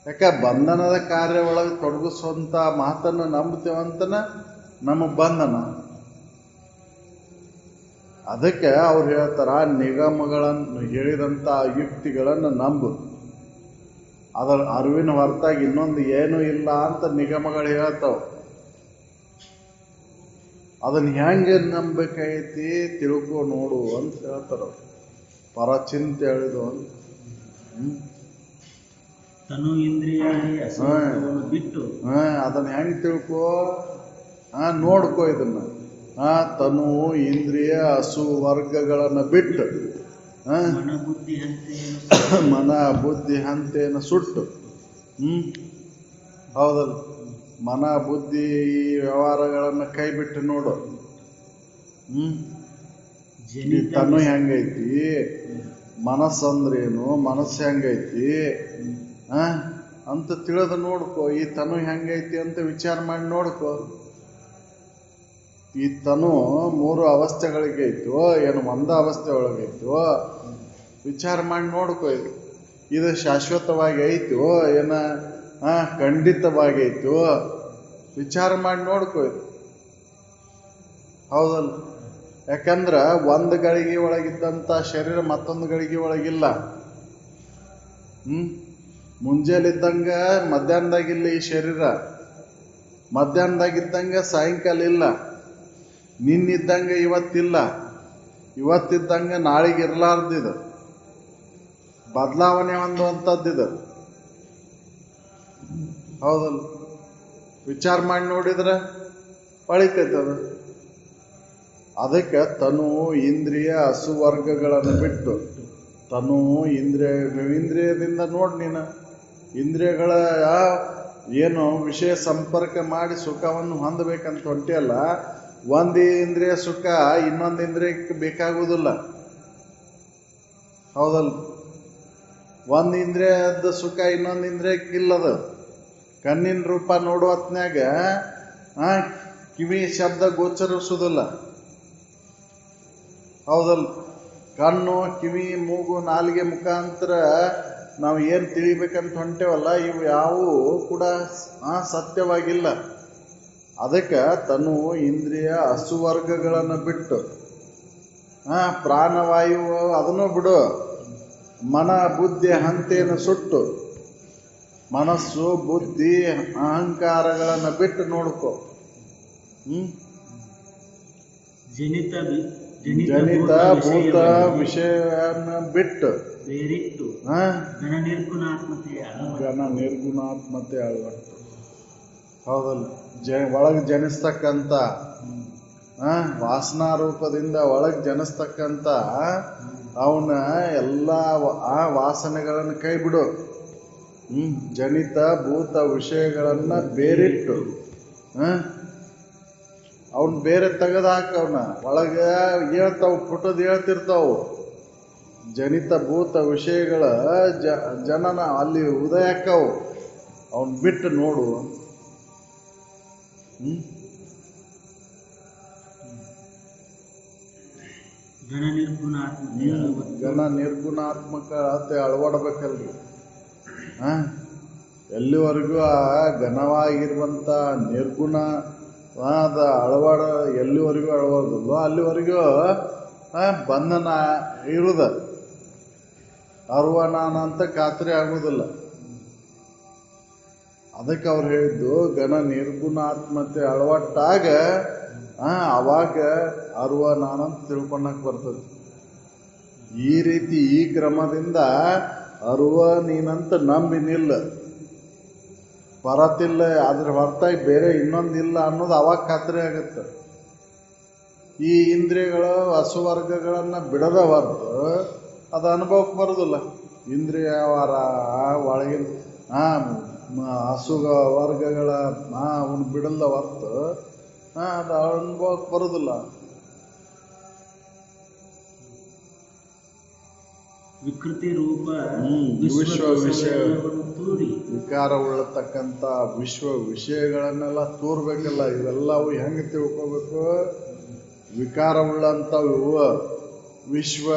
ಯಾಕೆ ಬಂಧನದ ಕಾರ್ಯ ಒಳಗೆ ತೊಡಗಿಸುವಂಥ ಮಾತನ್ನು ನಂಬ್ತೇವಂತನ ನಮಗೆ ಬಂಧನ. ಅದಕ್ಕೆ ಅವ್ರು ಹೇಳ್ತಾರ, ನಿಗಮಗಳನ್ನು ಹೇಳಿದಂಥ ಯುಕ್ತಿಗಳನ್ನು ನಂಬು, ಅದರ ಅರಿವಿನ ಹೊರತಾಗಿ ಇನ್ನೊಂದು ಏನೂ ಇಲ್ಲ ಅಂತ ನಿಗಮಗಳು ಹೇಳ್ತಾವ. ಅದನ್ನ ಹೆಂಗೆ ನಂಬಬೇಕಾಗೈತಿ ತಿಳ್ಕೊ ನೋಡು ಅಂತ ಹೇಳ್ತಾರ. ಪರಚಿಂತೆ ಹೇಳಿದು ಅಂತ. ತನು ಇಂದ್ರಿಯಾದಿ ಅಸಂಗವನ್ನು ಬಿಟ್ಟು ಅದನ್ನ ಹೆಂಗ್ ತಿಳ್ಕೊ, ನೋಡ್ಕೋ ಇದನ್ನ. ತನು ಇಂದ್ರಿಯ ಹಸು ವರ್ಗಗಳನ್ನ ಬಿಟ್ಟು ಮನ ಬುದ್ಧಿ ಹಂತೇನ ಸುಟ್ಟು. ಹೌದಲ್ಲ, ಮನ ಬುದ್ಧಿ ಈ ವ್ಯವಹಾರಗಳನ್ನ ಕೈ ಬಿಟ್ಟು ನೋಡು. ಈ ತನು ಹೆಂಗೈತಿ, ಮನಸ್ಸಂದ್ರೇನು, ಮನಸ್ಸು ಹೆಂಗೈತಿ ಅಂತ ತಿಳಿದು ನೋಡ್ಕೋ. ಈ ತನು ಹೆಂಗೈತಿ ಅಂತ ವಿಚಾರ ಮಾಡಿ ನೋಡ್ಕೋ. ಈ ತನು 3 ಅವಸ್ಥೆಗಳಿಗೈತೋ ಏನು ಒಂದ ಅವಸ್ಥೆ ಒಳಗೈತೋ ವಿಚಾರ ಮಾಡಿ ನೋಡ್ಕೋ. ಇದು ಶಾಶ್ವತವಾಗಿ ಐತೋ ಏನ ಖಂಡಿತವಾಗೈತೋ ವಿಚಾರ ಮಾಡಿ ನೋಡ್ಕೋ. ಹೌದಲ್ಲ, ಯಾಕಂದ್ರೆ ಒಂದು ಗಳಿಗೆ ಒಳಗಿದ್ದಂಥ ಶರೀರ ಮತ್ತೊಂದು ಗಳಿಗೆ ಒಳಗಿಲ್ಲ. ಮುಂಜಾಲಿದ್ದಂಗ ಮಧ್ಯಾಹ್ನದಾಗಿಲ್ಲ ಈ ಶರೀರ, ಮಧ್ಯಾಹ್ನದಾಗಿದ್ದಂಗೆ ಸಾಯಂಕಾಲ ಇಲ್ಲ, ನಿನ್ನಿದ್ದಂಗೆ ಇವತ್ತಿಲ್ಲ, ಇವತ್ತಿದ್ದಂಗೆ ನಾಳೆಗೆ ಇರಲಾರ್ದಿದು, ಬದಲಾವಣೆ ಹೊಂದುವಂಥದ್ದಿದು. ಹೌದಲ್ಲ, ವಿಚಾರ ಮಾಡಿ ನೋಡಿದ್ರೆ ಪಳಿತೈತದ. ಅದಕ್ಕೆ ತನು ಇಂದ್ರಿಯ ಹಸುವರ್ಗಗಳನ್ನು ಬಿಟ್ಟು, ತನು ಇಂದ್ರಿಯದಿಂದ ನೋಡಿ ನೀನು ಇಂದ್ರಿಯಗಳ ಏನು ವಿಷಯ ಸಂಪರ್ಕ ಮಾಡಿ ಸುಖವನ್ನು ಹೊಂದಬೇಕಂತ ಹೊಂಟಿಯಲ್ಲ, ಒಂದು ಇಂದ್ರಿಯ ಸುಖ ಇನ್ನೊಂದು ಇಂದ್ರಿಯಕ್ಕೆ ಬೇಕಾಗುವುದಿಲ್ಲ. ಹೌದಲ್ಲ, ಒಂದು ಇಂದ್ರಿಯದ ಸುಖ ಇನ್ನೊಂದು ಇಂದ್ರಿಯಕ್ಕೆ ಇಲ್ಲದ. ಕಣ್ಣಿನ ರೂಪ ನೋಡುವ ಹೊತ್ನ್ಯಾಗ ಕಿವಿ ಶಬ್ದ ಗೋಚರಿಸುವುದಿಲ್ಲ. ಹೌದಲ್ಲ, ಕಣ್ಣು ಕಿವಿ ಮೂಗು ನಾಲಿಗೆ ಮುಖಾಂತರ ನಾವು ಏನು ತಿಳಿಬೇಕಂತ ಹೊಂಟೇವಲ್ಲ, ಇವು ಯಾವುವು ಕೂಡ ಸತ್ಯವಾಗಿಲ್ಲ. ಅದಕ್ಕೆ ತನು ಇಂದ್ರಿಯ ಹಸುವರ್ಗಗಳನ್ನು ಬಿಟ್ಟು ಪ್ರಾಣವಾಯು ಅದನ್ನು ಬಿಡು, ಮನ ಬುದ್ಧಿ ಹಂತೇನ ಸುಟ್ಟು ಮನಸ್ಸು ಬುದ್ಧಿ ಅಹಂಕಾರಗಳನ್ನು ಬಿಟ್ಟು ನೋಡ್ಕೋ. ಜನಿತ ಭೂತ ವಿಷಯನ ಬಿಟ್ಟು ಬೇರಿಟ್ಟು ಘನ ನಿರ್ಗುಣಾತ್ಮತೆ ಅಳವಟ್ಟು. ಹೌದಲ್ಲ, ಒಳಗೆ ಜನಿಸ್ತಕ್ಕಂಥ ವಾಸನಾ ರೂಪದಿಂದ ಒಳಗೆ ಜನಿಸ್ತಕ್ಕಂಥ ಅವನ ಎಲ್ಲ ವಾಸನೆಗಳನ್ನು ಕೈ ಬಿಡು. ಜನಿತ ಭೂತ ವಿಷಯಗಳನ್ನ ಬೇರಿಟ್ಟು ಅವನ್ ಬೇರೆ ತೆಗೆದಾಕವನ ಒಳಗೆ ಹೇಳ್ತಾವ, ಪುಟದ್ ಹೇಳ್ತಿರ್ತಾವು. ಜನಿತ ಭೂತ ವಿಷಯಗಳ ಜನನ ಅಲ್ಲಿ ಉದಯಕ್ಕವು, ಅವನ್ ಬಿಟ್ಟು ನೋಡು. ಗಣ ನಿರ್ಗುಣಾತ್ಮಕತೆ ಅಳವಡ್ಬೇಕಲ್ರಿ. ಎಲ್ಲಿವರೆಗೂ ಆ ಘನವಾಗಿರುವಂಥ ನಿರ್ಗುಣವಾದ ಎಲ್ಲಿವರೆಗೂ ಅಳವಡೋದಿಲ್ಲೋ ಅಲ್ಲಿವರೆಗೂ ಬಂಧನ ಇರುದ, ಅರ್ವನಾನ ಅಂತ ಖಾತ್ರಿ ಆಗುವುದಿಲ್ಲ. ಅದಕ್ಕೆ ಅವ್ರು ಹೇಳಿದ್ದು ಘನ ನಿರ್ಗುಣಾತ್ಮತೆ ಅಳವಟ್ಟಾಗ ಅವಾಗ ಅರ್ವನಾನ ಅಂತ ತಿಳ್ಕೊಳಕ್ ಬರ್ತದೆ. ಈ ರೀತಿ ಈ ಕ್ರಮದಿಂದ ಅರ್ವ ನೀನಂತ ನಂಬಿ ನಿಲ್ಲ, ಬರತ್ತಿಲ್ಲ, ಅದ್ರ ಹೊರತಾಗಿ ಬೇರೆ ಇನ್ನೊಂದಿಲ್ಲ ಅನ್ನೋದು ಅವಾಗ ಖಾತ್ರಿ ಆಗುತ್ತೆ. ಈ ಇಂದ್ರಿಯಗಳು ಹಸುವರ್ಗಗಳನ್ನು ಬಿಡದ ಹೊರತು ಅದು ಅನುಭವಕ್ಕೆ ಬರೋದಿಲ್ಲ. ಇಂದ್ರಿಯ ಒಳಗಿನ ಹಸು ವರ್ಗಗಳ ಅವನು ಬಿಡಲ್ಲ ಹೊರತು ಅದು ಅನುಭವಕ್ಕೆ ಬರೋದಿಲ್ಲ. ವಿಕೃತಿ ರೂಪ ವಿಶ್ವ ವಿಷಯ ವಿಕಾರ ಉಳ್ಳತಕ್ಕಂಥ ವಿಶ್ವ ವಿಷಯಗಳನ್ನೆಲ್ಲ ತೋರ್ಬೇಕಲ್ಲ. ಇವೆಲ್ಲವು ಹೆಂಗೆ ತಿಳ್ಕೋಬೇಕು? ವಿಕಾರ ಉಳ್ಳಂಥವು ವಿಶ್ವ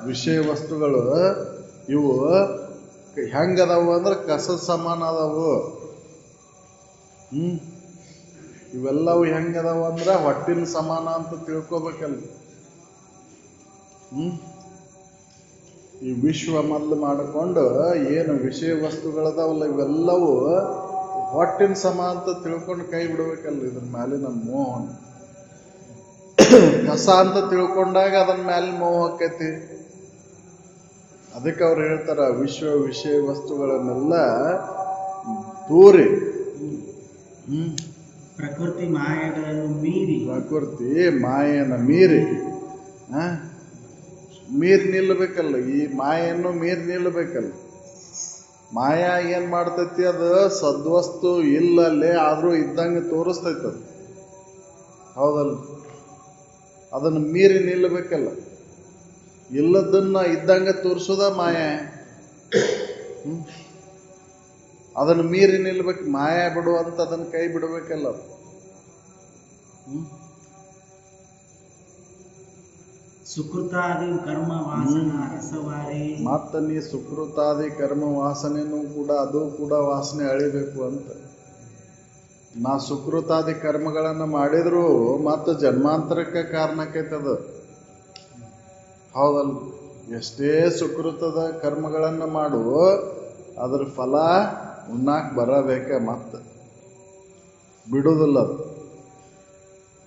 ವಿಷಯ ವಸ್ತುಗಳು ಇವು ಹೆಂಗದಾವು ಅಂದ್ರೆ ಕಸದ ಸಮಾನ ಅದಾವು. ಇವೆಲ್ಲವು ಹೆಂಗದಾವು ಅಂದ್ರೆ ಹೊಟ್ಟಿನ ಸಮಾನ ಅಂತ ತಿಳ್ಕೊಬೇಕಲ್ಲ. ಈ ವಿಶ್ವ ಮೊದಲು ಮಾಡಿಕೊಂಡು ಏನು ವಿಷಯ ವಸ್ತುಗಳದಾವಲ್ಲ ಇವೆಲ್ಲವೂ ಹೊಟ್ಟಿನ ಸಮ ಅಂತ ತಿಳ್ಕೊಂಡು ಕೈ ಬಿಡ್ಬೇಕಲ್ಲ. ಇದ್ರ ಮೇಲೆ ನಮ್ಮ ಮೋಹನ ಕಸ ಅಂತ ತಿಳ್ಕೊಂಡಾಗ ಅದನ್ನ ಮೇಲೆ ಮೋಹ ಆಕೈತಿ. ಅದಕ್ಕೆ ಅವ್ರು ಹೇಳ್ತಾರ ವಿಷಯ ವಸ್ತುಗಳನ್ನೆಲ್ಲ ದೂರಿ ಪ್ರಕೃತಿ ಮಾಯೆಗಳನ್ನು ಮೀರಿ ಮೀರಿ ನಿಲ್ಲಬೇಕಲ್ಲ. ಈ ಮಾಯನ್ನು ಮೀರಿ ನಿಲ್ಲಬೇಕಲ್ಲ. ಮಾಯಾ ಏನ್ ಮಾಡ್ತೈತಿ, ಅದು ಸದ್ವಸ್ತು ಇಲ್ಲಲ್ಲೇ ಆದ್ರೂ ಇದ್ದಂಗೆ ತೋರಿಸ್ತೈತಿ. ಅದು ಹೌದಲ್ಲ, ಅದನ್ನು ಮೀರಿ ನಿಲ್ಲಬೇಕಲ್ಲ. ಇಲ್ಲದನ್ನ ಇದ್ದಂಗೆ ತೋರಿಸೋದ ಮಾಯಾ. ಅದನ್ನು ಮೀರಿ ನಿಲ್ಬೇಕು. ಮಾಯಾ ಬಿಡುವಂತ ಅದನ್ನ ಕೈ ಬಿಡಬೇಕಲ್ಲ. ಸುಕೃತಾದಿ ಕರ್ಮ ವಾಸನ ರಸವಾರಿ. ಮತ್ತ ನೀ ಸುಕೃತಾದಿ ಕರ್ಮ ವಾಸನೆನೂ ಕೂಡ ಅದು ಕೂಡ ವಾಸನೆ ಅಳಿಬೇಕು ಅಂತ. ನಾ ಸುಕೃತಾದಿ ಕರ್ಮಗಳನ್ನು ಮಾಡಿದ್ರು ಮತ್ತು ಜನ್ಮಾಂತರಕ್ಕೆ ಕಾರಣಕ್ಕೈತದ. ಹೌದಲ್ಲ, ಎಷ್ಟೇ ಸುಕೃತದ ಕರ್ಮಗಳನ್ನು ಮಾಡು ಅದ್ರ ಫಲ ಉಣ್ಣಾಕ್ ಬರಬೇಕ, ಮತ್ತೆ ಬಿಡುವುದಿಲ್ಲ ಅದು.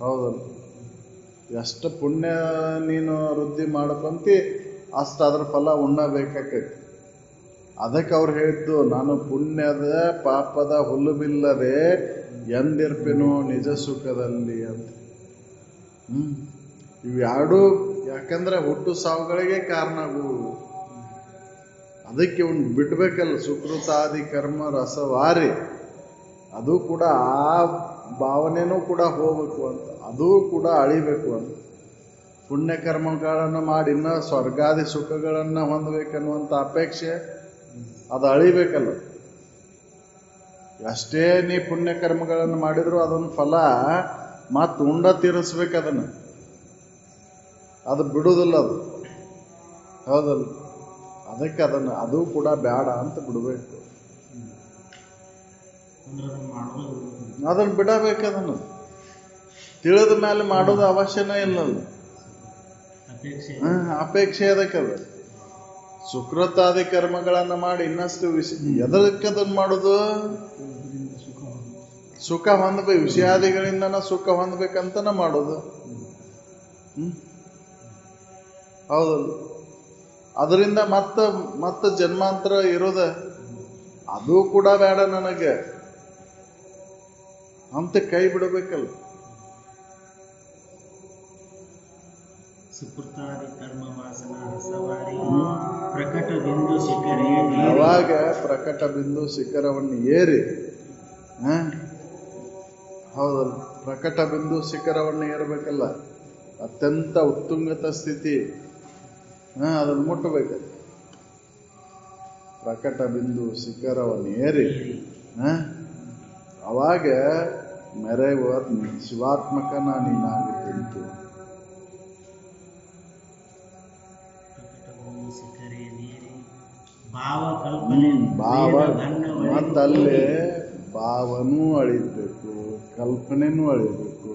ಹೌದಲ್ಲ, ಎಷ್ಟು ಪುಣ್ಯ ನೀನು ವೃದ್ಧಿ ಮಾಡ್ಕೊಂತಿ ಅಷ್ಟು ಅದ್ರ ಫಲ ಉಣ್ಣಬೇಕಾಕೈತಿ. ಅದಕ್ಕೆ ಅವ್ರು ಹೇಳಿದ್ದು, ನಾನು ಪುಣ್ಯದ ಪಾಪದ ಹುಲ್ಲುಬಿಲ್ಲದೆ ಎಂದಿರ್ಪೆನು ನಿಜ ಸುಖದಲ್ಲಿ ಅಂತ. ಇವೆರಡೂ ಯಾಕಂದ್ರೆ ಹುಟ್ಟು ಸಾವುಗಳಿಗೆ ಕಾರಣ ಆಗುವು. ಅದಕ್ಕೆ ಇವ್ನು ಬಿಡ್ಬೇಕಲ್ಲ. ಸುಕೃತಾದಿ ಕರ್ಮ ರಸವಾರಿ, ಅದು ಕೂಡ ಆ ಭಾವನೆನೂ ಕೂಡ ಹೋಗ್ಬೇಕು ಅಂತ, ಅದು ಕೂಡ ಅಳಿಬೇಕು ಅಂತ. ಪುಣ್ಯಕರ್ಮಗಳನ್ನು ಮಾಡಿ ಇನ್ನ ಸ್ವರ್ಗಾದಿ ಸುಖಗಳನ್ನು ಹೊಂದಬೇಕನ್ನುವಂಥ ಅಪೇಕ್ಷೆ ಅದು ಅಳಿಬೇಕಲ್ಲ. ಎಷ್ಟೇ ನೀ ಪುಣ್ಯಕರ್ಮಗಳನ್ನು ಮಾಡಿದ್ರು ಅದನ್ನ ಫಲ ಮತ್ತು ಉಂಡ ತೀರಿಸ್ಬೇಕು. ಅದನ್ನು ಅದು ಬಿಡುವುದಿಲ್ಲ ಅದು. ಹೌದಲ್ಲ, ಅದಕ್ಕೆ ಅದು ಕೂಡ ಬೇಡ ಅಂತ ಬಿಡಬೇಕು. ಅದನ್ನು ಬಿಡಬೇಕು. ಅದನ್ನು ತಿಳಿದ ಮೇಲೆ ಮಾಡೋದು ಅವಶ್ಯನೇ ಇಲ್ಲಲ್ಲ. ಅಪೇಕ್ಷೆ ಅದಕ್ಕೆ. ಅದು ಸುಕೃತಾದಿ ಕರ್ಮಗಳನ್ನು ಮಾಡಿ ಇನ್ನಷ್ಟು ಎದಕ್ಕೆ ಅದನ್ನು ಮಾಡೋದು? ಸುಖ ಹೊಂದಬೇಕು, ವಿಷಯಾದಿಗಳಿಂದನ ಸುಖ ಹೊಂದಬೇಕಂತನ ಮಾಡೋದು. ಹೌದಲ್ಲ, ಅದರಿಂದ ಮತ್ತೆ ಜನ್ಮಾಂತರ ಇರೋದ ಅದು ಕೂಡ ಬೇಡ ನನಗೆ ಅಂತ ಕೈ ಬಿಡಬೇಕಲ್ಲ. ಸುಕೃತಾದಿ ಕರ್ಮ ವಾಸನ ರಸವಾರಿ ಪ್ರಕಟ ಬಿಂದು ಶಿಖರೇ. ಯಾವಾಗ ಪ್ರಕಟ ಬಿಂದು ಶಿಖರವನ್ನು ಏರಿ, ಹೌದಲ್ಲ, ಪ್ರಕಟ ಬಿಂದು ಶಿಖರವನ್ನು ಏರಬೇಕಲ್ಲ. ಅತ್ಯಂತ ಉತ್ತುಂಗತ ಸ್ಥಿತಿ ಅದನ್ನು ಮುಟ್ಟಬೇಕು. ಪ್ರಕಟ ಬಿಂದು ಶಿಖರವನ್ನು ಏರಿ ಅವಾಗ ಮೆರೆಯುವ ಶಿವಾತ್ಮಕನ ನೀನಾಗುತ್ತಿತ್ತು. ಮತ್ತಲ್ಲೇ ಭಾವನೂ ಅಳಿಬೇಕು, ಕಲ್ಪನೆನೂ ಅಳಿಬೇಕು.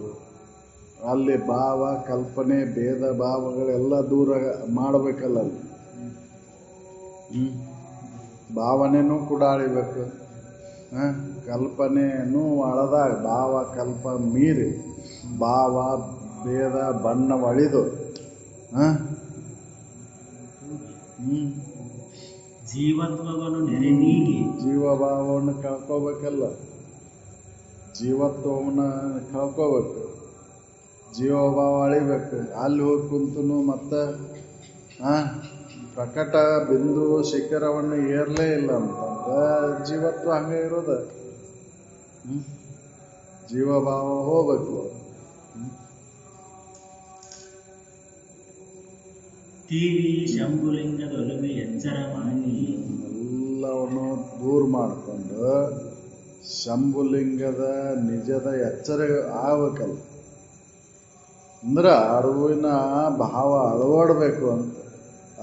ಅಲ್ಲಿ ಭಾವ ಕಲ್ಪನೆ ಭೇದ ಭಾವಗಳೆಲ್ಲ ದೂರ ಮಾಡಬೇಕಲ್ಲ. ಅಲ್ಲಿ ಭಾವನೆನೂ ಕೂಡ ಅಳಿಬೇಕು, ಕಲ್ಪನೆನೂ ಅಳದಾಗ ಭಾವ ಕಲ್ಪ ಮೀರಿ ಭಾವ ಭೇದ ಬಣ್ಣವಳಿದು ಜೀವತ್ವವನ್ನು ನೆರೆನೀಗಿ ಜೀವಭಾವವನ್ನು ಕಳ್ಕೋಬೇಕಲ್ಲ. ಜೀವತ್ವವನ್ನು ಕಳ್ಕೋಬೇಕು, ಜೀವಭಾವ ಅಳಿಬೇಕು. ಅಲ್ಲಿ ಹೋಗಿ ಕುಂತನು ಮತ್ತೆ ಪ್ರಕಟ ಬಿಂದು ಶಿಖರವನ್ನು ಏರ್ಲೇ ಇಲ್ಲ ಅಂತಂದ್ರೆ ಜೀವತ್ವ ಹಂಗೆ ಇರೋದ. ಜೀವಭಾವ ಹೋಗ್ಬೇಕು. ತೀವಿ ಶಂಭುಲಿಂಗದ ಒಲುಮೆ ಎಚ್ಚರ ಮಾಡಿ ಎಲ್ಲವನ್ನು ದೂರ ಮಾಡಿಕೊಂಡು ಶಂಭುಲಿಂಗದ ನಿಜದ ಎಚ್ಚರ ಆಗ್ಬೇಕಲ್ಲ. ಅಂದ್ರೆ ಅರಿವಿನ ಭಾವ ಅಳವಡಬೇಕು ಅಂತ.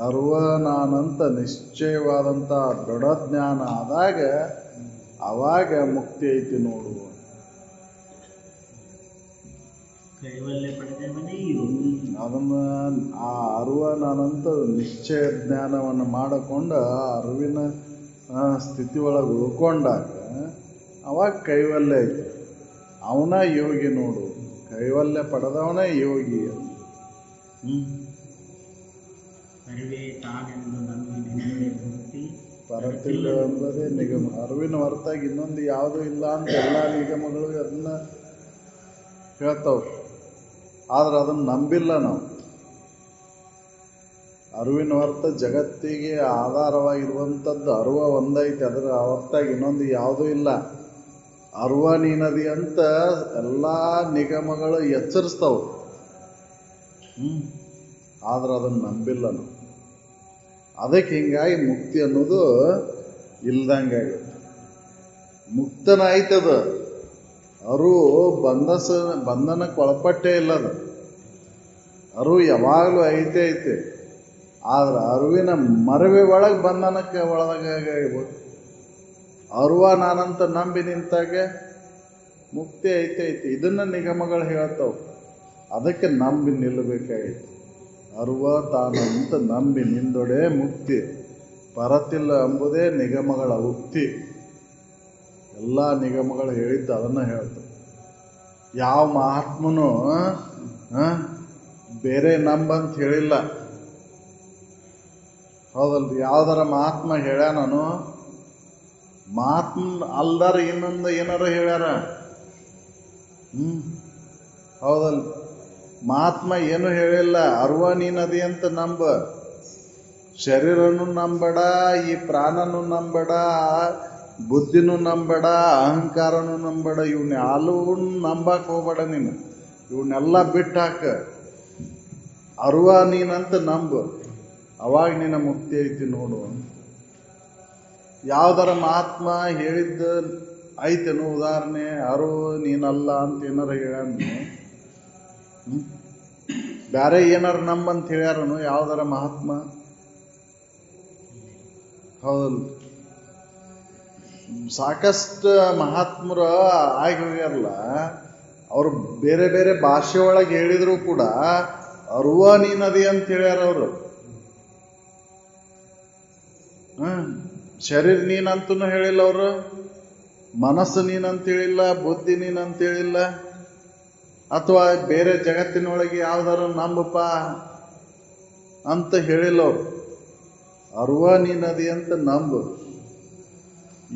ಅರಿವ ನಾನಂತ ನಿಶ್ಚಯವಾದಂಥ ದೃಢ ಜ್ಞಾನ ಆದಾಗ ಅವಾಗ ಮುಕ್ತಿ ಐತಿ ನೋಡು. ಕೈವಲ್ಯ ಪಡೆದವನೇ ಯೋಗಿ. ಅದನ್ನು ಆ ಅರಿವ ನಾನಂತ ನಿಶ್ಚಯ ಜ್ಞಾನವನ್ನು ಮಾಡಿಕೊಂಡು ಅರಿವಿನ ಸ್ಥಿತಿ ಒಳಗೆ ಉಳ್ಕೊಂಡಾಗ ಅವಾಗ ಕೈವಲ್ಯ ಐತಿ. ಅವನ ಯೋಗಿ ನೋಡು. ಕೈವಲ್ಯ ಪಡೆದವನೇ ಯೋಗಿ. ಅರಿವೇ ತಾನೆಂದು ನಂಬಿ ನಿನ್ನಡೆ ಮುಕ್ತಿ ಪರತಿಲ್ಲ ಎಂಬುದೇ ನಿಗಮ. ಅರಿವಿನ ಹೊರತಾಗಿ ಇನ್ನೊಂದು ಯಾವುದೂ ಇಲ್ಲ ಅಂತ ಎಲ್ಲ ನಿಗಮಗಳು ಅದನ್ನ ಹೇಳ್ತಾವೆ. ಆದ್ರೆ ಅದನ್ನು ನಂಬಿಲ್ಲ ನಾವು. ಅರಿವಿನ ಹೊರತ ಜಗತ್ತಿಗೆ ಆಧಾರವಾಗಿರುವಂಥದ್ದು ಅರಿವ ಒಂದೈತೆ, ಅದರ ಹೊರತಾಗಿ ಇನ್ನೊಂದು ಯಾವುದೂ ಇಲ್ಲ. ಅರಿವ ನೀನದಿ ಅಂತ ಎಲ್ಲ ನಿಗಮಗಳು ಎಚ್ಚರಿಸ್ತಾವೆ. ಆದ್ರೆ ಅದನ್ನು ನಂಬಿಲ್ಲ ನಾವು. ಅದಕ್ಕೆ ಹಿಂಗಾಗಿ ಮುಕ್ತಿ ಅನ್ನೋದು ಇಲ್ದಂಗಾಗುತ್ತೆ. ಮುಕ್ತನಾಯ್ತದ ಅರು ಬಂಧನಕ್ಕೆ ಒಳಪಟ್ಟೇ ಇಲ್ಲದ. ಅರು ಯಾವಾಗಲೂ ಐತೆ. ಆದ್ರೆ ಅರಿವಿನ ಮರವೆ ಒಳಗೆ ಬಂಧನಕ್ಕೆ ಒಳಗಾಗ್ಬೋದು. ಅರುವ ನಾನಂತ ನಂಬಿ ನಿಂತಾಗ ಮುಕ್ತಿ ಐತೆ. ಇದನ್ನ ನಿಗಮಗಳು ಹೇಳ್ತಾವ. ಅದಕ್ಕೆ ನಂಬಿ ನಿಲ್ಲಬೇಕಾಗೈತಿ. ಅರುವ ತಾನಂತ ನಂಬಿ ನಿಂದೊಡೆ ಮುಕ್ತಿ ಪರತಿಲ್ಲ ಎಂಬುದೇ ನಿಗಮಗಳ ಉಕ್ತಿ. ಎಲ್ಲ ನಿಗಮಗಳು ಹೇಳಿದ್ದು ಅದನ್ನು ಹೇಳ್ತಾರೆ. ಯಾವ ಮಹಾತ್ಮನು ಬೇರೆ ನಂಬಂತ ಹೇಳಿಲ್ಲ. ಹೌದಲ್ರಿ? ಯಾವ್ದಾರ ಮಹಾತ್ಮ ಹೇಳ್ಯಾನು? ಮಹಾತ್ಮ ಅಲ್ದಾರ ಇನ್ನೊಂದು ಏನಾರ ಹೇಳ್ಯಾರ? ಹೌದಲ್? ಮಹಾತ್ಮ ಏನು ಹೇಳಿಲ್ಲ. ಅರ್ವ ನೀನದಿ ಅಂತ ನಂಬ. ಶರೀರನು ನಂಬಡ, ಈ ಪ್ರಾಣನು ನಂಬಡ, ಬುದ್ಧಿನೂ ನಂಬಡ, ಅಹಂಕಾರನು ನಂಬಡ. ಇವನ್ನ ಯಾಲೂ ನಂಬಕ್ ಹೋಗ್ಬೇಡ ನೀನು. ಇವನ್ನೆಲ್ಲ ಬಿಟ್ಟಾಕ ಅರ್ವ ನೀನಂತ ನಂಬು. ಅವಾಗ ನಿನ್ನ ಮುಕ್ತಿ ಐತಿ ನೋಡು. ಯಾವ್ದಾರ ಮಹಾತ್ಮ ಹೇಳಿದ್ದ ಐತೇನು ಉದಾಹರಣೆ? ಅರು ನೀನಲ್ಲ ಅಂತ ಏನಾರ ಹೇಳ್ಯಾನು? ಬ್ಯಾರೆ ಏನಾರ ನಂಬಂತ ಹೇಳ್ಯಾರನು ಯಾವ್ದಾರ ಮಹಾತ್ಮ? ಹೌದಲ್ಲ? ಸಾಕಷ್ಟು ಮಹಾತ್ಮರು ಆಗಿ ಹೋಗ್ಯಾರಲ್ಲ. ಅವರು ಬೇರೆ ಬೇರೆ ಭಾಷೆ ಒಳಗೆ ಹೇಳಿದ್ರು ಕೂಡ ಅರುವ ನೀನದಿ ಅಂತ ಹೇಳ್ಯಾರ ಅವರು. ಶರೀರ ನೀನಂತೂ ಹೇಳಿಲ್ಲ ಅವರು. ಮನಸ್ಸು ನೀನಂತ ಹೇಳಿಲ್ಲ, ಬುದ್ಧಿ ನೀನಂತ ಹೇಳಿಲ್ಲ. ಅಥವಾ ಬೇರೆ ಜಗತ್ತಿನೊಳಗೆ ಯಾವ್ದಾರ ನಂಬಪ್ಪ ಅಂತ ಹೇಳಿಲ್ಲ ಅವರು. ಅರುವ ನೀನದಿ ಅಂತ ನಂಬು.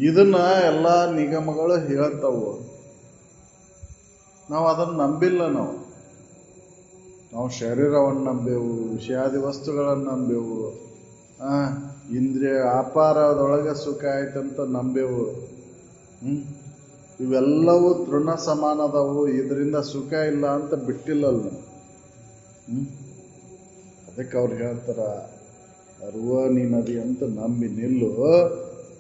ಇದನ್ನ ಎಲ್ಲ ನಿಗಮಗಳು ಹೇಳ್ತಾವು. ನಾವು ಅದನ್ನು ನಂಬಿಲ್ಲ. ನಾವು ಶರೀರವನ್ನು ನಂಬೇವು, ವಿಷಯಾದಿ ವಸ್ತುಗಳನ್ನು ನಂಬೇವು, ಇಂದ್ರಿಯ ವ್ಯಾಪಾರದೊಳಗೆ ಸುಖ ಆಯ್ತಂತ ನಂಬೇವು. ಇವೆಲ್ಲವೂ ತೃಣ ಸಮಾನದವು. ಇದರಿಂದ ಸುಖ ಇಲ್ಲ ಅಂತ ಬಿಟ್ಟಿಲ್ಲಲ್ಲ. ಅದಕ್ಕೆ ಅವ್ರು ಹೇಳ್ತಾರ, ಅರುವ ನೀನದಿ ಅಂತ ನಂಬಿ ನಿಲ್ಲು,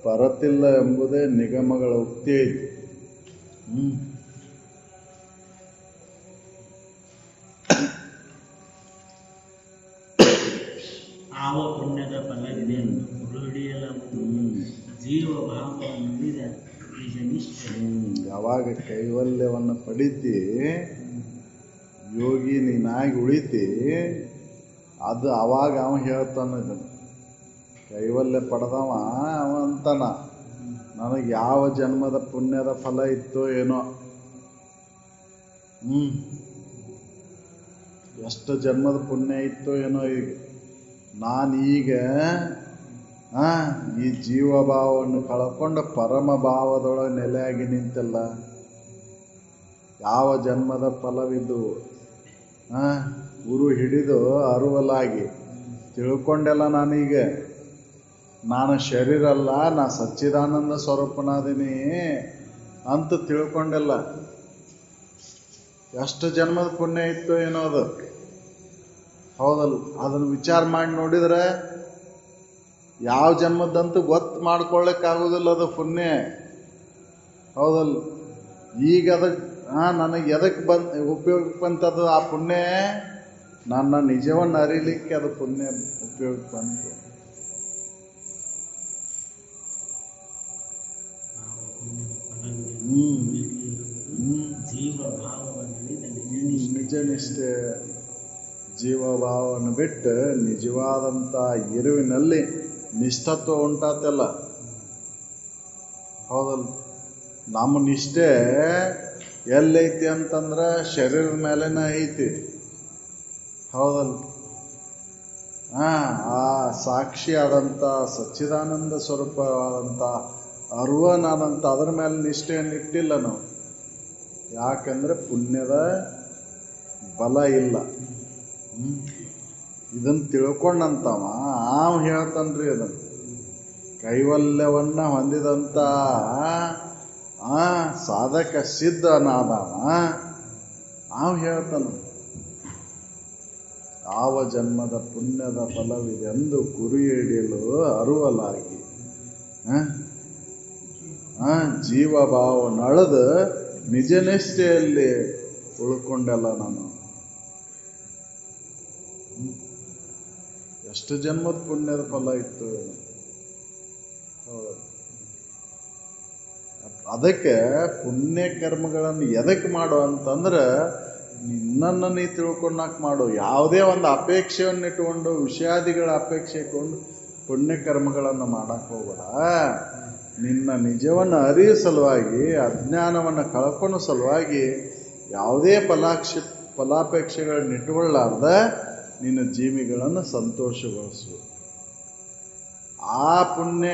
ಪರತಿಲ್ಲ ಎಂಬುದೇ ನಿಗಮಗಳ ಉಕ್ತಿ ಐತಿ. ಆವ ಪುಣ್ಯದ ಫಲವಿದೆ ಎಂದು ಹುಡುಹಿಡಿಯಲಾಗುವುದು. ಜೀವ ಭಾವವನ್ನು ನುಡಿದ ನಿಜ ನಿಷ್ಠೆ. ಯಾವಾಗ ಕೈವಲ್ಯವನ್ನು ಪಡಿತಿ, ಯೋಗಿ ನೀನಾಗಿ ಉಳಿತಿ, ಅದು ಅವಾಗ ಅವ ಹೇಳ್ತಾನ. ಇದನ್ನು ಕೈವಲ್ಯ ಪಡೆದವ ಅವ ಅಂತಾನ, ನನಗೆ ಯಾವ ಜನ್ಮದ ಪುಣ್ಯದ ಫಲ ಇತ್ತೋ ಏನೋ, ಎಷ್ಟು ಜನ್ಮದ ಪುಣ್ಯ ಇತ್ತೋ ಏನೋ, ಈಗ ನಾನೀಗ ಈ ಜೀವಭಾವವನ್ನು ಕಳ್ಕೊಂಡು ಪರಮ ಭಾವದೊಳಗೆ ನೆಲೆಯಾಗಿ ನಿಂತಲ್ಲ. ಯಾವ ಜನ್ಮದ ಫಲವಿದ್ದು ಗುರು ಹಿಡಿದು ಅರುವಲಾಗಿ ತಿಳ್ಕೊಂಡೆಲ್ಲ. ನಾನೀಗ ನಾನು ಶರೀರ ಅಲ್ಲ, ನಾ ಸಚ್ಚಿದಾನಂದ ಸ್ವರೂಪನಾದೀನಿ ಅಂತ ತಿಳ್ಕೊಂಡೆಲ್ಲ. ಎಷ್ಟು ಜನ್ಮದ ಪುಣ್ಯ ಇತ್ತು ಏನೋ ಅದು. ಹೌದಲ್ಲ? ಅದನ್ನು ವಿಚಾರ ಮಾಡಿ ನೋಡಿದ್ರೆ ಯಾವ ಜನ್ಮದಂತೂ ಗೊತ್ತು ಮಾಡ್ಕೊಳ್ಳಿಕ್ಕಾಗೋದಿಲ್ಲ ಅದು ಪುಣ್ಯ. ಹೌದಲ್ಲ? ಈಗ ಅದಕ್ಕೆ ನನಗೆ ಎದಕ್ಕೆ ಉಪಯೋಗಕ್ಕೆ ಬಂತದು ಆ ಪುಣ್ಯ? ನನ್ನ ನಿಜವನ್ನು ಅರಿಲಿಕ್ಕೆ ಅದು ಪುಣ್ಯ ಉಪಯೋಗಕ್ಕೆ ಬಂತು. ನಿಜ ನಿಷ್ಠೆ ಜೀವಭಾವವನ್ನು ಬಿಟ್ಟು ನಿಜವಾದಂಥ ಇರುವಿನಲ್ಲಿ ನಿಷ್ಠತ್ವ ಉಂಟಾತಲ್ಲ. ಹೌದಲ್ಲ? ನಮ್ಮ ನಿಷ್ಠೆ ಎಲ್ಲೈತಿ ಅಂತಂದ್ರೆ ಶರೀರದ ಮೇಲೆನ ಐತಿ. ಹೌದಲ್ಲ? ಆ ಸಾಕ್ಷಿ ಆದಂಥ ಸಚ್ಚಿದಾನಂದ ಸ್ವರೂಪವಾದಂಥ ಅರುವನಾದಂಥ ಅದರ ಮೇಲೆ ನಿಷ್ಠೆಯನ್ನು ಇಟ್ಟಿಲ್ಲ ನಾವು. ಯಾಕಂದ್ರೆ ಪುಣ್ಯದ ಬಲ ಇಲ್ಲ. ಇದನ್ನು ತಿಳ್ಕೊಂಡಂತವ ಹೇಳ್ತಾನ್ರಿ ಅದನ್ನು. ಕೈವಲ್ಯವನ್ನ ಹೊಂದಿದಂಥ ಸಾಧಕ ಸಿದ್ಧನಾದವ ಹೇಳ್ತಾನ, ಯಾವ ಜನ್ಮದ ಪುಣ್ಯದ ಫಲವಿದೆಂದು ಗುರಿ ಹಿಡಿಯಲು ಅರುವಲಾಗಿ ಜೀವಭಾವ ನಳೆದು ನಿಜನಿಷ್ಠೆಯಲ್ಲಿ ಉಳ್ಕೊಂಡಲ್ಲ ನಾನು. ಎಷ್ಟು ಜನ್ಮದ ಪುಣ್ಯದ ಫಲ ಇತ್ತು. ಅದಕ್ಕೆ ಪುಣ್ಯ ಕರ್ಮಗಳನ್ನು ಎದಕ್ಕೆ ಮಾಡು ಅಂತಂದ್ರೆ ನಿನ್ನನ್ನು ನೀ ತಿಳ್ಕೊಂಡಾಕ ಮಾಡು. ಯಾವುದೇ ಒಂದು ಅಪೇಕ್ಷೆಯನ್ನು ಇಟ್ಟುಕೊಂಡು ವಿಷಯಾದಿಗಳ ಅಪೇಕ್ಷೆ ಇಟ್ಕೊಂಡು ಪುಣ್ಯ ಕರ್ಮಗಳನ್ನು ಮಾಡಕ್ಕೆ ಹೋಗಬೇಡ. ನಿನ್ನ ನಿಜವನ್ನು ಅರಿಯ ಸಲುವಾಗಿ, ಅಜ್ಞಾನವನ್ನು ಕಳ್ಕೊಳ್ಳೋ ಸಲುವಾಗಿ ಯಾವುದೇ ಫಲಾಪೇಕ್ಷೆಗಳನ್ನ ಇಟ್ಟುಕೊಳ್ಳಾರ್ದ ನಿನ್ನ ಜೀವಿಗಳನ್ನು ಸಂತೋಷಗೊಳಿಸು. ಆ ಪುಣ್ಯ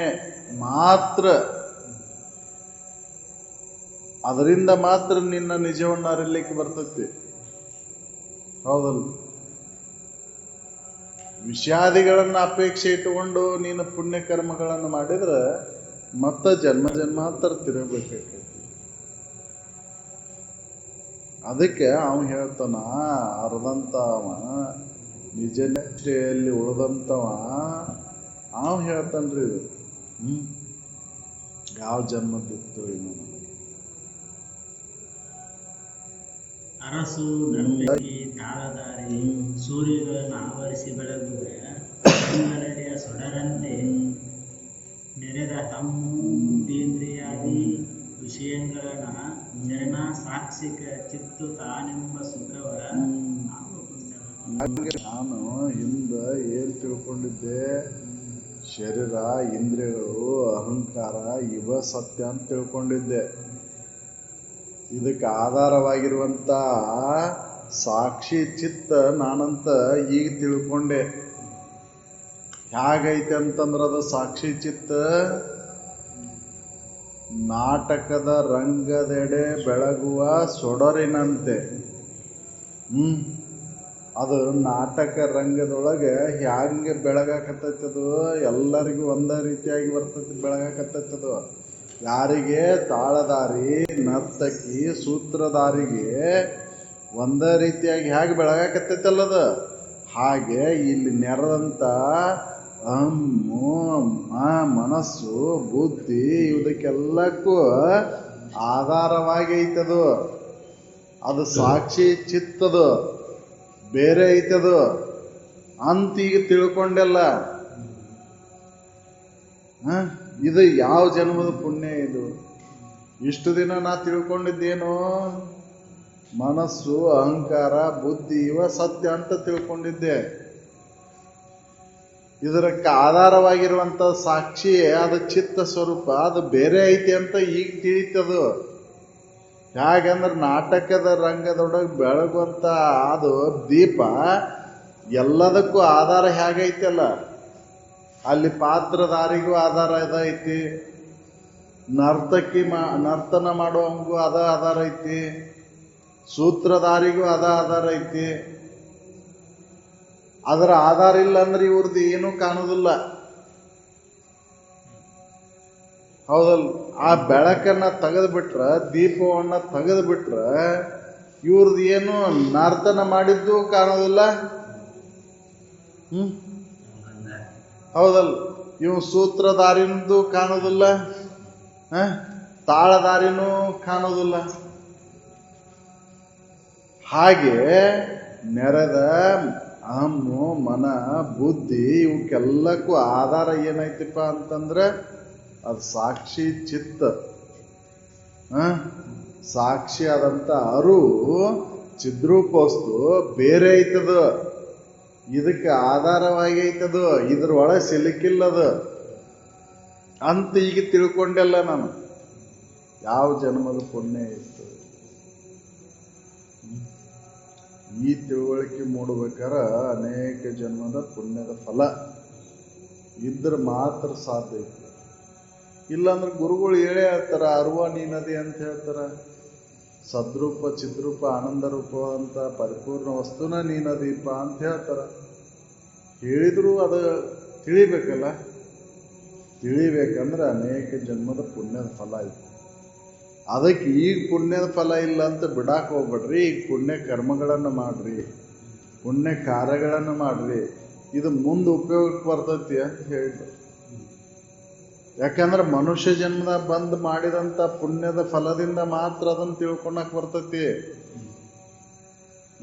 ಮಾತ್ರ, ಅದರಿಂದ ಮಾತ್ರ ನಿನ್ನ ನಿಜವನ್ನು ಅರಿಲಿಕ್ಕೆ ಬರ್ತೈತಿ. ಹೌದಲ್ಲ? ವಿಷಯಾದಿಗಳನ್ನು ಅಪೇಕ್ಷೆ ಇಟ್ಟುಕೊಂಡು ನೀನು ಪುಣ್ಯ ಕರ್ಮಗಳನ್ನು ಮಾಡಿದ್ರೆ ಮತ್ತೆ ಜನ್ಮಾಂತರ ತಿರುಗಬೇಕಾಗ್ತೈತಿ. ಅದಕ್ಕೆ ಅವನು ಹೇಳ್ತಾನ, ಅರ್ಧಂತವ ನಿಜ ನಿಷ್ಠೆಯಲ್ಲಿ ಉಳಿದಂತವ ಹೇಳ್ತಾನ್ರಿ ಇದು. ಯಾವ ಜನ್ಮದಿತ್ತು ಇನ್ನು ಅರಸು ನರ್ತಕಿ ತಾಳದಾರಿ ಸೂರ್ಯಗಳನ್ನು ಆವರಿಸಿ ಬೆಳಗುವ ಕನ್ನಡರಿಯ ಸೊಡರಂತೆ ನೆರೆದ ತಮ್ಮು ಬುದ್ಧೇಂದ್ರಿಯಾದಿ ವಿಷಯಗಳನ್ನ ಜನ ಸಾಕ್ಷಿಕ ಚಿತ್ತು ತಾನೆಂಬ ಸುಖವ. ನಾನು ಹಿಂದೆ ಏನು ತಿಳ್ಕೊಂಡಿದ್ದೆ? ಶರೀರ, ಇಂದ್ರಿಯಗಳು, ಅಹಂಕಾರ ಇವ ಸತ್ಯ ಅಂತ ತಿಳ್ಕೊಂಡಿದ್ದೆ. ಇದಕ್ಕೆ ಆಧಾರವಾಗಿರುವಂಥ ಸಾಕ್ಷಿ ಚಿತ್ತ ನಾನಂತ ಈಗ ತಿಳ್ಕೊಂಡೆ. ಹೇಗೈತೆ ಅಂತಂದ್ರೆ ಅದು ಸಾಕ್ಷಿ ಚಿತ್ತ ನಾಟಕದ ರಂಗದೆಡೆ ಬೆಳಗುವ ಸೊಡರಿನಂತೆ. ಅದು ನಾಟಕ ರಂಗದೊಳಗೆ ಹ್ಯಾಂಗೆ ಬೆಳಗಾಕತ್ತೈತದು, ಎಲ್ಲರಿಗೂ ಒಂದೇ ರೀತಿಯಾಗಿ ಬರ್ತೈತಿ, ಬೆಳಗಾಕತ್ತೈತದು. ಯಾರಿಗೆ? ತಾಳದಾರಿ, ನರ್ತಕಿ, ಸೂತ್ರಧಾರಿಗೆ ಒಂದೇ ರೀತಿಯಾಗಿ ಹೇಗೆ ಬೆಳಗಾಕತ್ತೈತಲ್ಲದು, ಹಾಗೆ ಇಲ್ಲಿ ನೆರೆದಂಥ ಮನಸ್ಸು, ಬುದ್ಧಿ ಇವದಕ್ಕೆಲ್ಲಕ್ಕೂ ಆಧಾರವಾಗಿ ಐತದು. ಅದು ಸಾಕ್ಷಿ ಚಿತ್ತದು ಬೇರೆ ಐತದು ಅಂತೀಗ ತಿಳ್ಕೊಂಡೆಲ್ಲ. ಇದು ಯಾವ ಜನ್ಮದ ಪುಣ್ಯ ಇದು? ಇಷ್ಟು ದಿನ ನಾ ತಿಳ್ಕೊಂಡಿದ್ದೇನು? ಮನಸ್ಸು, ಅಹಂಕಾರ, ಬುದ್ಧಿ ಇವ ಸತ್ಯ ಅಂತ ತಿಳ್ಕೊಂಡಿದ್ದೆ. ಇದಕ್ಕೆ ಆಧಾರವಾಗಿರುವಂಥ ಸಾಕ್ಷಿ ಅದು ಚಿತ್ತ ಸ್ವರೂಪ, ಅದು ಬೇರೆ ಐತಿ ಅಂತ ಈಗ ತಿಳಿತದು. ಹೇಗಂದ್ರೆ ನಾಟಕದ ರಂಗದೊಳಗೆ ಬೆಳಗುವಂಥ ಅದು ದೀಪ ಎಲ್ಲದಕ್ಕೂ ಆಧಾರ ಹೇಗೈತಲ್ಲ, ಅಲ್ಲಿ ಪಾತ್ರಧಾರಿಗೂ ಆಧಾರ ಇದೈತಿ, ನರ್ತನ ಮಾಡುವಂಗೂ ಅದ ಆಧಾರ ಐತಿ, ಸೂತ್ರಧಾರಿಗೂ ಅದ ಆಧಾರ ಐತಿ. ಅದರ ಆಧಾರ ಇಲ್ಲ ಅಂದ್ರೆ ಇವ್ರದ್ದು ಏನೂ ಕಾಣೋದಿಲ್ಲ. ಹೌದಲ್ಲ? ಆ ಬೆಳಕನ್ನ ತೆಗೆದು ಬಿಟ್ರ, ದೀಪವನ್ನ ತೆಗೆದು ಬಿಟ್ರ ಇವ್ರದ್ದು ಏನು ನರ್ತನ ಮಾಡಿದ್ದು ಕಾಣೋದಿಲ್ಲ. ಹೌದಲ್ಲ? ಇವ್ ಸೂತ್ರಧಾರಿನದು ಕಾಣೋದಿಲ್ಲ, ತಾಳದಾರಿನೂ ಕಾಣೋದಿಲ್ಲ. ಹಾಗೆ ನೆರೆದ ಅಹಮ್ಮು ಮನ ಬುದ್ಧಿ ಇವಕ್ಕೆಲ್ಲಕ್ಕೂ ಆಧಾರ ಏನೈತಿಪ್ಪ ಅಂತಂದ್ರೆ ಅದು ಸಾಕ್ಷಿ ಚಿತ್ತ. ಸಾಕ್ಷಿ ಆದಂಥ ಅರು ಚಿದ್ರೂಪ ವಸ್ತು ಬೇರೆ ಐತದ, ಇದಕ್ಕೆ ಆಧಾರವಾಗಿ ಐತದ, ಇದ್ರೊಳಗೆ ಸಿಲುಕಿಲ್ಲದ ಅಂತ ಈಗ ತಿಳ್ಕೊಂಡೆಲ್ಲ ನಾನು. ಯಾವ ಜನ್ಮದ ಪುಣ್ಯ ಇತ್ತು ಈ ತಿಳುವಳಿಕೆ ಮೂಡಬೇಕಾದ್ರೆ ಅನೇಕ ಜನ್ಮದ ಪುಣ್ಯದ ಫಲ ಇದ್ರೆ ಮಾತ್ರ ಸಾಧ್ಯ ಐತಿ. ಇಲ್ಲಾಂದ್ರೆ ಗುರುಗಳು ಹೇಳೇ ಹೇಳ್ತಾರ, ಅರುವ ನೀನದಿ ಅಂತ ಹೇಳ್ತಾರ. ಸದ್ರೂಪ ಚಿದ್ರೂಪ ಆನಂದ ರೂಪ ಅಂತ ಪರಿಪೂರ್ಣ ವಸ್ತುನ ನೀನದೀಪ ಅಂತ ಹೇಳ್ತಾರ. ಹೇಳಿದ್ರು ಅದು ತಿಳಿಬೇಕಲ್ಲ. ತಿಳಿಬೇಕಂದ್ರೆ ಅನೇಕ ಜನ್ಮದ ಪುಣ್ಯದ ಫಲ ಐತಿ. ಅದಕ್ಕೆ ಈಗ ಪುಣ್ಯದ ಫಲ ಇಲ್ಲ ಅಂತ ಬಿಡಾಕ್ ಹೋಗ್ಬೇಡ್ರಿ. ಈಗ ಪುಣ್ಯ ಕರ್ಮಗಳನ್ನು ಮಾಡ್ರಿ, ಪುಣ್ಯ ಕಾರ್ಯಗಳನ್ನು ಮಾಡ್ರಿ, ಇದು ಮುಂದೆ ಉಪಯೋಗಕ್ಕೆ ಬರ್ತೈತಿ ಅಂತ ಹೇಳಿದ್ರು. ಯಾಕಂದ್ರೆ ಮನುಷ್ಯ ಜನ್ಮದ ಬಂದು ಮಾಡಿದಂಥ ಪುಣ್ಯದ ಫಲದಿಂದ ಮಾತ್ರ ಅದನ್ನು ತಿಳ್ಕೊಳಕ್ ಬರ್ತೈತಿ.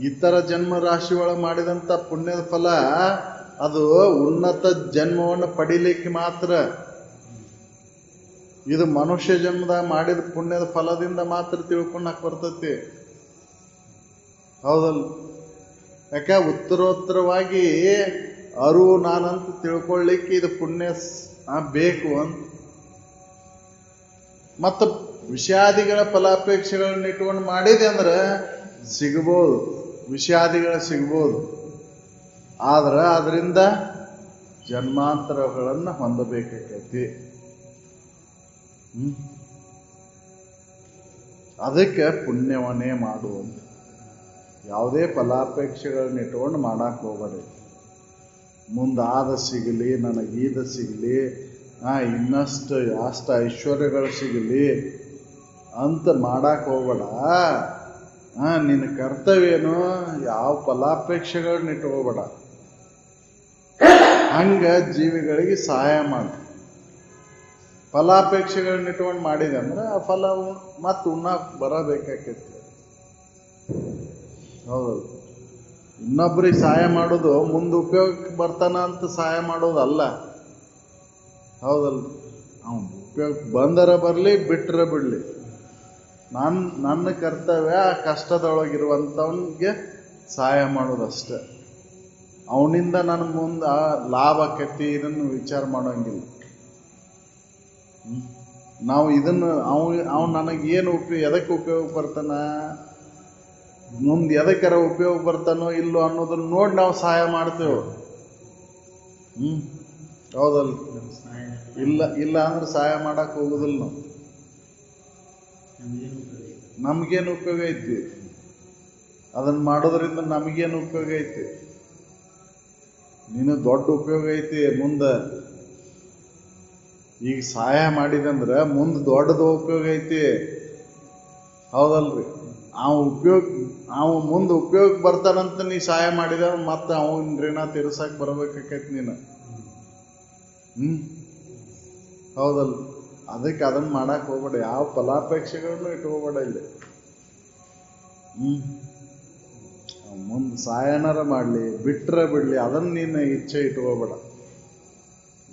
ಇತರ ಜನ್ಮ ರಾಶಿ ಒಳಗೆ ಮಾಡಿದಂಥ ಪುಣ್ಯದ ಫಲ ಅದು ಉನ್ನತ ಜನ್ಮವನ್ನು ಪಡಿಲಿಕ್ಕೆ ಮಾತ್ರ. ಇದು ಮನುಷ್ಯ ಜನ್ಮದಾಗ ಮಾಡಿದ ಪುಣ್ಯದ ಫಲದಿಂದ ಮಾತ್ರ ತಿಳ್ಕೊಳಕ್ ಬರ್ತೈತಿ. ಹೌದಲ್ಲ? ಯಾಕೆ ಉತ್ತರೋತ್ತರವಾಗಿ ಅರಿವು ನಾನಂತ ತಿಳ್ಕೊಳ್ಳಿಕ್ಕೆ ಇದು ಪುಣ್ಯ ಬೇಕು ಅಂತ. ಮತ್ತು ವಿಷಾದಿಗಳ ಫಲಾಪೇಕ್ಷೆಗಳನ್ನ ಇಟ್ಕೊಂಡು ಮಾಡಿದೆ ಅಂದ್ರೆ ಸಿಗ್ಬೋದು, ವಿಷಾದಿಗಳ ಸಿಗ್ಬೋದು. ಆದ್ರೆ ಅದರಿಂದ ಜನ್ಮಾಂತರಗಳನ್ನು ಹೊಂದಬೇಕಾಗೈತಿ. ಅದಕ್ಕೆ ಪುಣ್ಯವನ್ನೇ ಮಾಡುವಂತ. ಯಾವುದೇ ಫಲಾಪೇಕ್ಷೆಗಳನ್ನ ಇಟ್ಕೊಂಡು ಮಾಡಕ್ಕೆ ಹೋಗಬೇಡಿ. ಮುಂದಾದ ಸಿಗಲಿ, ನನಗೀದ ಸಿಗಲಿ, ಇನ್ನಷ್ಟು ಅಷ್ಟ ಐಶ್ವರ್ಯಗಳು ಸಿಗಲಿ ಅಂತ ಮಾಡಕ್ಕೆ ಹೋಗಬೇಡ. ನಿನ್ನ ಕರ್ತವ್ಯನು ಯಾವ ಫಲಾಪೇಕ್ಷೆಗಳನ್ನ ಇಟ್ಕೋಬೇಡ. ಹಂಗ ಜೀವಿಗಳಿಗೆ ಸಹಾಯ ಮಾಡು. ಫಲಾಪೇಕ್ಷೆಗಳನ್ನ ಇಟ್ಕೊಂಡು ಮಾಡಿದೆ ಅಂದ್ರೆ ಆ ಫಲ ಮತ್ತೆ ಉಣ್ಣಕ್ಕೆ ಬರಬೇಕಾಕೈತಿ. ಹೌದು, ಇನ್ನೊಬ್ರಿಗೆ ಸಹಾಯ ಮಾಡೋದು ಮುಂದೆ ಉಪಯೋಗಕ್ಕೆ ಬರ್ತಾನ ಅಂತ ಸಹಾಯ ಮಾಡೋದಲ್ಲ. ಹೌದಲ್ಲ? ಅವನು ಉಪಯೋಗಕ್ಕೆ ಬಂದರ ಬರಲಿ, ಬಿಟ್ಟರ ಬಿಡಲಿ, ನನ್ನ ಕರ್ತವ್ಯ ಆ ಕಷ್ಟದೊಳಗಿರುವಂಥವನಿಗೆ ಸಹಾಯ ಮಾಡೋದಷ್ಟೆ. ಅವನಿಂದ ನನ್ನ ಮುಂದೆ ಲಾಭ ಆಕೈತಿ ಇದನ್ನು ವಿಚಾರ ಮಾಡೋಂಗಿಲ್ಲ. ನಾವು ಇದನ್ನು ಅವ್ನು ನನಗೇನು ಎದಕ್ಕೆ ಉಪಯೋಗ ಬರ್ತಾನ, ಮುಂದೆ ಎದಕ್ಕಾರ ಉಪಯೋಗ ಬರ್ತಾನೋ ಇಲ್ಲೋ ಅನ್ನೋದನ್ನ ನೋಡಿ ನಾವು ಸಹಾಯ ಮಾಡ್ತೇವೆ. ಹೌದಲ್ಲ? ಇಲ್ಲ ಅಂದ್ರೆ ಸಹಾಯ ಮಾಡಕ್ಕೆ ಹೋಗೋದಿಲ್ಲ ನಾವು. ನಮಗೇನು ಉಪಯೋಗ ಐತಿ? ಅದನ್ನು ಮಾಡೋದ್ರಿಂದ ನಮಗೇನು ಉಪಯೋಗ ಐತಿ? ನೀನು ದೊಡ್ಡ ಉಪಯೋಗ ಐತಿ ಮುಂದೆ. ಈಗ ಸಹಾಯ ಮಾಡಿದಂದ್ರೆ ಮುಂದೆ ದೊಡ್ಡದು ಉಪಯೋಗ ಐತಿ. ಹೌದಲ್ರಿ? ಅವ ಮುಂದೆ ಉಪಯೋಗ ಬರ್ತಾನಂತ ನೀ ಸಹಾಯ ಮಾಡಿದ ಮತ್ತೆ ಅವನ ಋಣ ತೀರ್ಸಕ್ಕೆ ಬರಬೇಕಾಕೈತಿ ನೀನು. ಹೌದಲ್ಲ? ಅದಕ್ಕೆ ಅದನ್ನು ಮಾಡಕ್ಕೆ ಹೋಗ್ಬೇಡ. ಯಾವ ಫಲಾಪೇಕ್ಷೆಗಳನ್ನು ಇಟ್ಕೋಬೇಡ ಇಲ್ಲಿ. ಮುಂದೆ ಸಹಾಯನಾರ ಮಾಡಲಿ, ಬಿಟ್ಟರೆ ಬಿಡಲಿ, ಅದನ್ನು ನೀನು ಇಚ್ಛೆ ಇಟ್ಕೋಬೇಡ.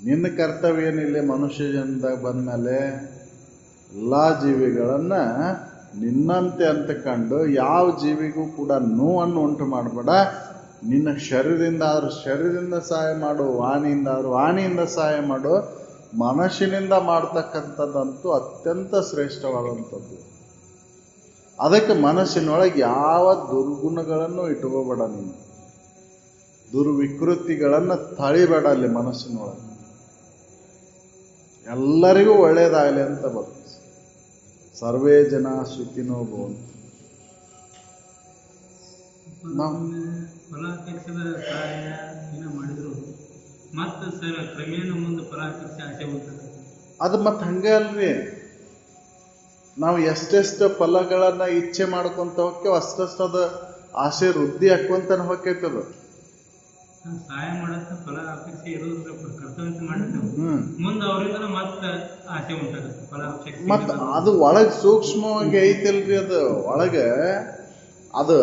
ನಿನ್ನ ಕರ್ತವ್ಯ ಏನಿಲ್ಲ, ಮನುಷ್ಯ ಜನ್ಮದಾಗ ಬಂದಮೇಲೆ ಎಲ್ಲ ಜೀವಿಗಳನ್ನು ನಿನ್ನಂತೆ ಅಂತ ಕಂಡು ಯಾವ ಜೀವಿಗೂ ಕೂಡ ನೋವನ್ನು ಉಂಟು ಮಾಡಬೇಡ. ನಿನ್ನ ಶರೀರದಿಂದ ಆದರೂ ಶರೀರದಿಂದ ಸಹಾಯ ಮಾಡು, ವಾಣಿಯಿಂದ ಆದರೂ ವಾಣಿಯಿಂದ ಸಹಾಯ ಮಾಡು. ಮನಸ್ಸಿನಿಂದ ಮಾಡ್ತಕ್ಕಂಥದ್ದಂತೂ ಅತ್ಯಂತ ಶ್ರೇಷ್ಠವಾದಂಥದ್ದು. ಅದಕ್ಕೆ ಮನಸ್ಸಿನೊಳಗೆ ಯಾವ ದುರ್ಗುಣಗಳನ್ನು ಇಟ್ಕೋಬೇಡ. ನೀನು ದುರ್ವಿಕೃತಿಗಳನ್ನು ತಳಿಬೇಡ ಅಲ್ಲಿ ಮನಸ್ಸಿನೊಳಗೆ. ಎಲ್ಲರಿಗೂ ಒಳ್ಳೇದಾಗಲಿ ಅಂತ ಬರ್ತದೆ. ಸರ್ವೇ ಜನ ಸುಖಿನೋ ಭವಂತು. ಫಲಾಪೇಕ್ಷದ ಸಹಾಯ ಮಾಡಿದ್ರು ಮತ್ತೆ ಸರ್ ಕ್ರಮೇಣ ಮುಂದೆ ಫಲಾಪೇಕ್ಷೆ ಆಸೆ ಹೋಗ್ತದೆ. ಅದು ಮತ್ತೆ ಹಂಗೆ ಅಲ್ರಿ, ನಾವು ಎಷ್ಟೆಷ್ಟು ಫಲಗಳನ್ನ ಇಚ್ಛೆ ಮಾಡ್ಕೊಂತ ಹೋಗ್ತೇವೆ ಅಷ್ಟಷ್ಟು ಅದು ಆಸೆ ವೃದ್ಧಿ ಹಾಕುವಂತಾನೆ ಹೋಗ್ತೈತದು. ಸಹಾಯ ಮಾಡತ್ತ ಫಲ ಅಪೇಕ್ಷೆ ಇರೋದ್ರ ಕರ್ತವ್ಯ ಮಾಡಿರ್ತೇವೆ, ಮುಂದೆ ಅವರಿಂದ ಮತ್ತೆ ಆಸೆ ಉಂಟಾಗುತ್ತೆ ಫಲಾಪೇಕ್ಷೆ. ಮತ್ತ ಅದು ಒಳಗೆ ಸೂಕ್ಷ್ಮವಾಗಿ ಐತಿಲ್ರಿ, ಅದು ಒಳಗೆ ಅದು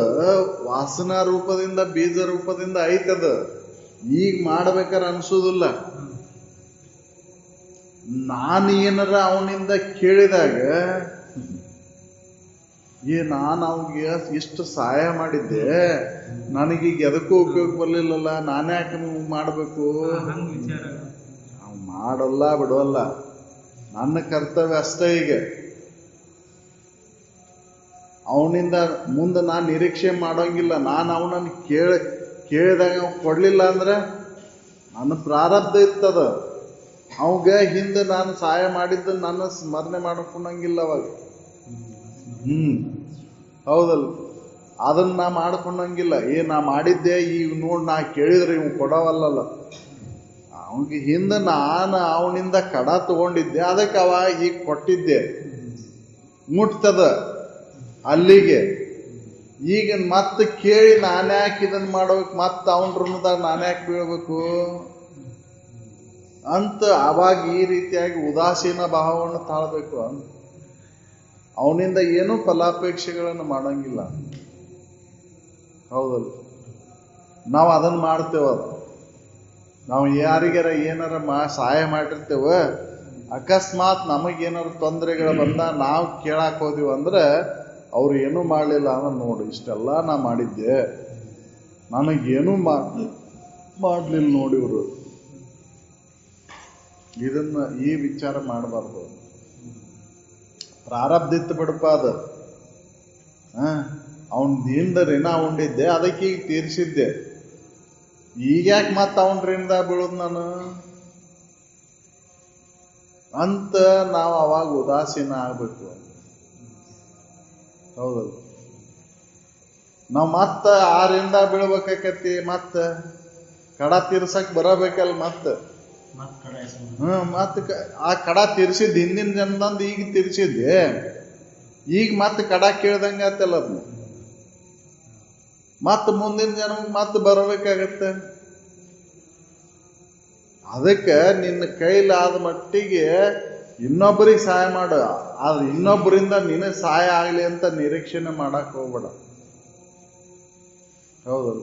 ವಾಸನಾ ರೂಪದಿಂದ ಬೀಜ ರೂಪದಿಂದ ಐತದ. ಈಗ ಮಾಡ್ಬೇಕಾರೆ ಅನ್ಸೋದಿಲ್ಲ. ನಾನು ಏನಾರ ಅವನಿಂದ ಕೇಳಿದಾಗ ನಾನು ಅವ್ನಿಗೆ ಇಷ್ಟು ಸಹಾಯ ಮಾಡಿದ್ದೆ, ನನಗೀಗ ಎದಕ್ಕೂ ಉಪಯೋಗ ಬರ್ಲಿಲ್ಲಲ್ಲ, ನಾನೇ ಯಾಕೆ ಮಾಡಬೇಕು? ಹಂಗ್ ವಿಚಾರ ಅವ್ನು ಮಾಡಲ್ಲ ಬಿಡೋಲ್ಲ, ನನ್ನ ಕರ್ತವ್ಯ ಅಷ್ಟೇ. ಈಗ ಅವನಿಂದ ಮುಂದೆ ನಾನು ನಿರೀಕ್ಷೆ ಮಾಡೋಂಗಿಲ್ಲ. ನಾನು ಅವನನ್ನು ಕೇಳಿದಾಗ ಅವ್ನು ಕೊಡಲಿಲ್ಲ ಅಂದ್ರೆ ನನ್ನ ಪ್ರಾರಬ್ಧ ಇರ್ತದ. ಅವಾಗ ಹಿಂದೆ ನಾನು ಸಹಾಯ ಮಾಡಿದ್ದು ನನ್ನ ಸ್ಮರಣೆ ಮಾಡ್ಕೊಂಡಂಗಿಲ್ಲ ಅವಾಗ. ಹೌದಲ್ಲ, ಅದನ್ನ ನಾ ಮಾಡ್ಕೊಂಡಂಗಿಲ್ಲ. ನಾ ಮಾಡಿದ್ದೆ, ಈಗ ನೋಡಿ ನಾ ಕೇಳಿದ್ರೆ ಇವ್ ಕೊಡವಲ್ಲಲ್ಲ. ಅವನಿಗೆ ಹಿಂದೆ ನಾನು ಅವನಿಂದ ಕಡ ತಗೊಂಡಿದ್ದೆ, ಅದಕ್ಕೆ ಅವ ಈಗ ಕೊಟ್ಟಿದ್ದೆ. ಮುಟ್ತದ ಅಲ್ಲಿಗೆ. ಈಗ ಮತ್ತೆ ಕೇಳಿ ನಾನು ಯಾಕೆ ಇದನ್ನು ಮಾಡ್ಬೇಕು, ಮತ್ತೆ ಅವನ ಋಣದಾಗ ನಾನು ಯಾಕೆ ಬೀಳ್ಬೇಕು ಅಂತ ಅವಾಗ ಈ ರೀತಿಯಾಗಿ ಉದಾಸೀನ ಭಾವವನ್ನು ತಾಳ್ಬೇಕು. ಅವನಿಂದ ಏನೂ ಫಲಾಪೇಕ್ಷೆಗಳನ್ನು ಮಾಡಂಗಿಲ್ಲ. ಹೌದಲ್ಲ, ನಾವು ಅದನ್ನು ಮಾಡ್ತೇವ. ನಾವು ಯಾರಿಗಾರ ಏನಾರ ಸಹಾಯ ಮಾಡಿರ್ತೇವೆ, ಅಕಸ್ಮಾತ್ ನಮಗೇನಾರು ತೊಂದರೆಗಳು ಬಂದ ನಾವು ಕೇಳಾಕ್ ಹೋದಿವಿ ಅಂದ್ರೆ ಅವ್ರು ಏನೂ ಮಾಡಲಿಲ್ಲ ಅಂದ್ರೆ ನೋಡಿ, ಇಷ್ಟೆಲ್ಲ ನಾ ಮಾಡಿದ್ದೆ, ನನಗೇನೂ ಮಾಡಲಿಲ್ಲ ನೋಡಿ ಇವರು. ಇದನ್ನ ಈ ವಿಚಾರ ಮಾಡಬಾರ್ದು. ಪ್ರಾರಬ್ಧಿತ್ತು ಬಿಡಪ್ಪ ಅದು. ಅವನದಿಂದ ಋಣ ಉಂಡಿದ್ದೆ, ಅದಕ್ಕೆ ಈಗ ತೀರಿಸಿದ್ದೆ. ಈಗ ಯಾಕೆ ಮತ್ತೆ ಅವನ ಋಣದಾಗ ಬೀಳೋದು ನಾನು ಅಂತ ನಾವು ಅವಾಗ ಉದಾಸೀನ ಆಗ್ಬೇಕು. ಹೌದಲ್ಲ, ನಾವು ಮತ್ತೆ ಆ ಋಣದಾಗ ಬೀಳ್ಬೇಕಾಕತಿ, ಮತ್ತೆ ಕಡ ತೀರ್ಸಕ್ ಬರಬೇಕಲ್ಲ. ಮತ್ತೆ ಮತ್ತೆ ಆ ಕಡ ತೀರ್ಸಿದ್ ಹಿಂದಿನ ಜನ್ಮದಂದು ಈಗ ತೀರ್ಸಿದ್ದೆ, ಈಗ ಮತ್ತೆ ಕಡ ಕೇಳ್ದಂಗೆ ಆತಲ್ಲ. ಅದನ್ನ ಮತ್ತೆ ಮುಂದಿನ ಜನ್ಮಕ್ಕೆ ಮತ್ತೆ ಬರಬೇಕಾಗತ್ತೆ. ಅದಕ್ಕೆ ನಿನ್ನ ಕೈಲಾದ ಮಟ್ಟಿಗೆ ಇನ್ನೊಬ್ಬರಿಗೆ ಸಹಾಯ ಮಾಡು. ಆದ್ರೆ ಇನ್ನೊಬ್ಬರಿಂದ ನಿನಗೆ ಸಹಾಯ ಆಗಲಿ ಅಂತ ನಿರೀಕ್ಷಣೆ ಮಾಡಕ್ ಹೋಗ್ಬೇಡ. ಹೌದಲ್ಲ,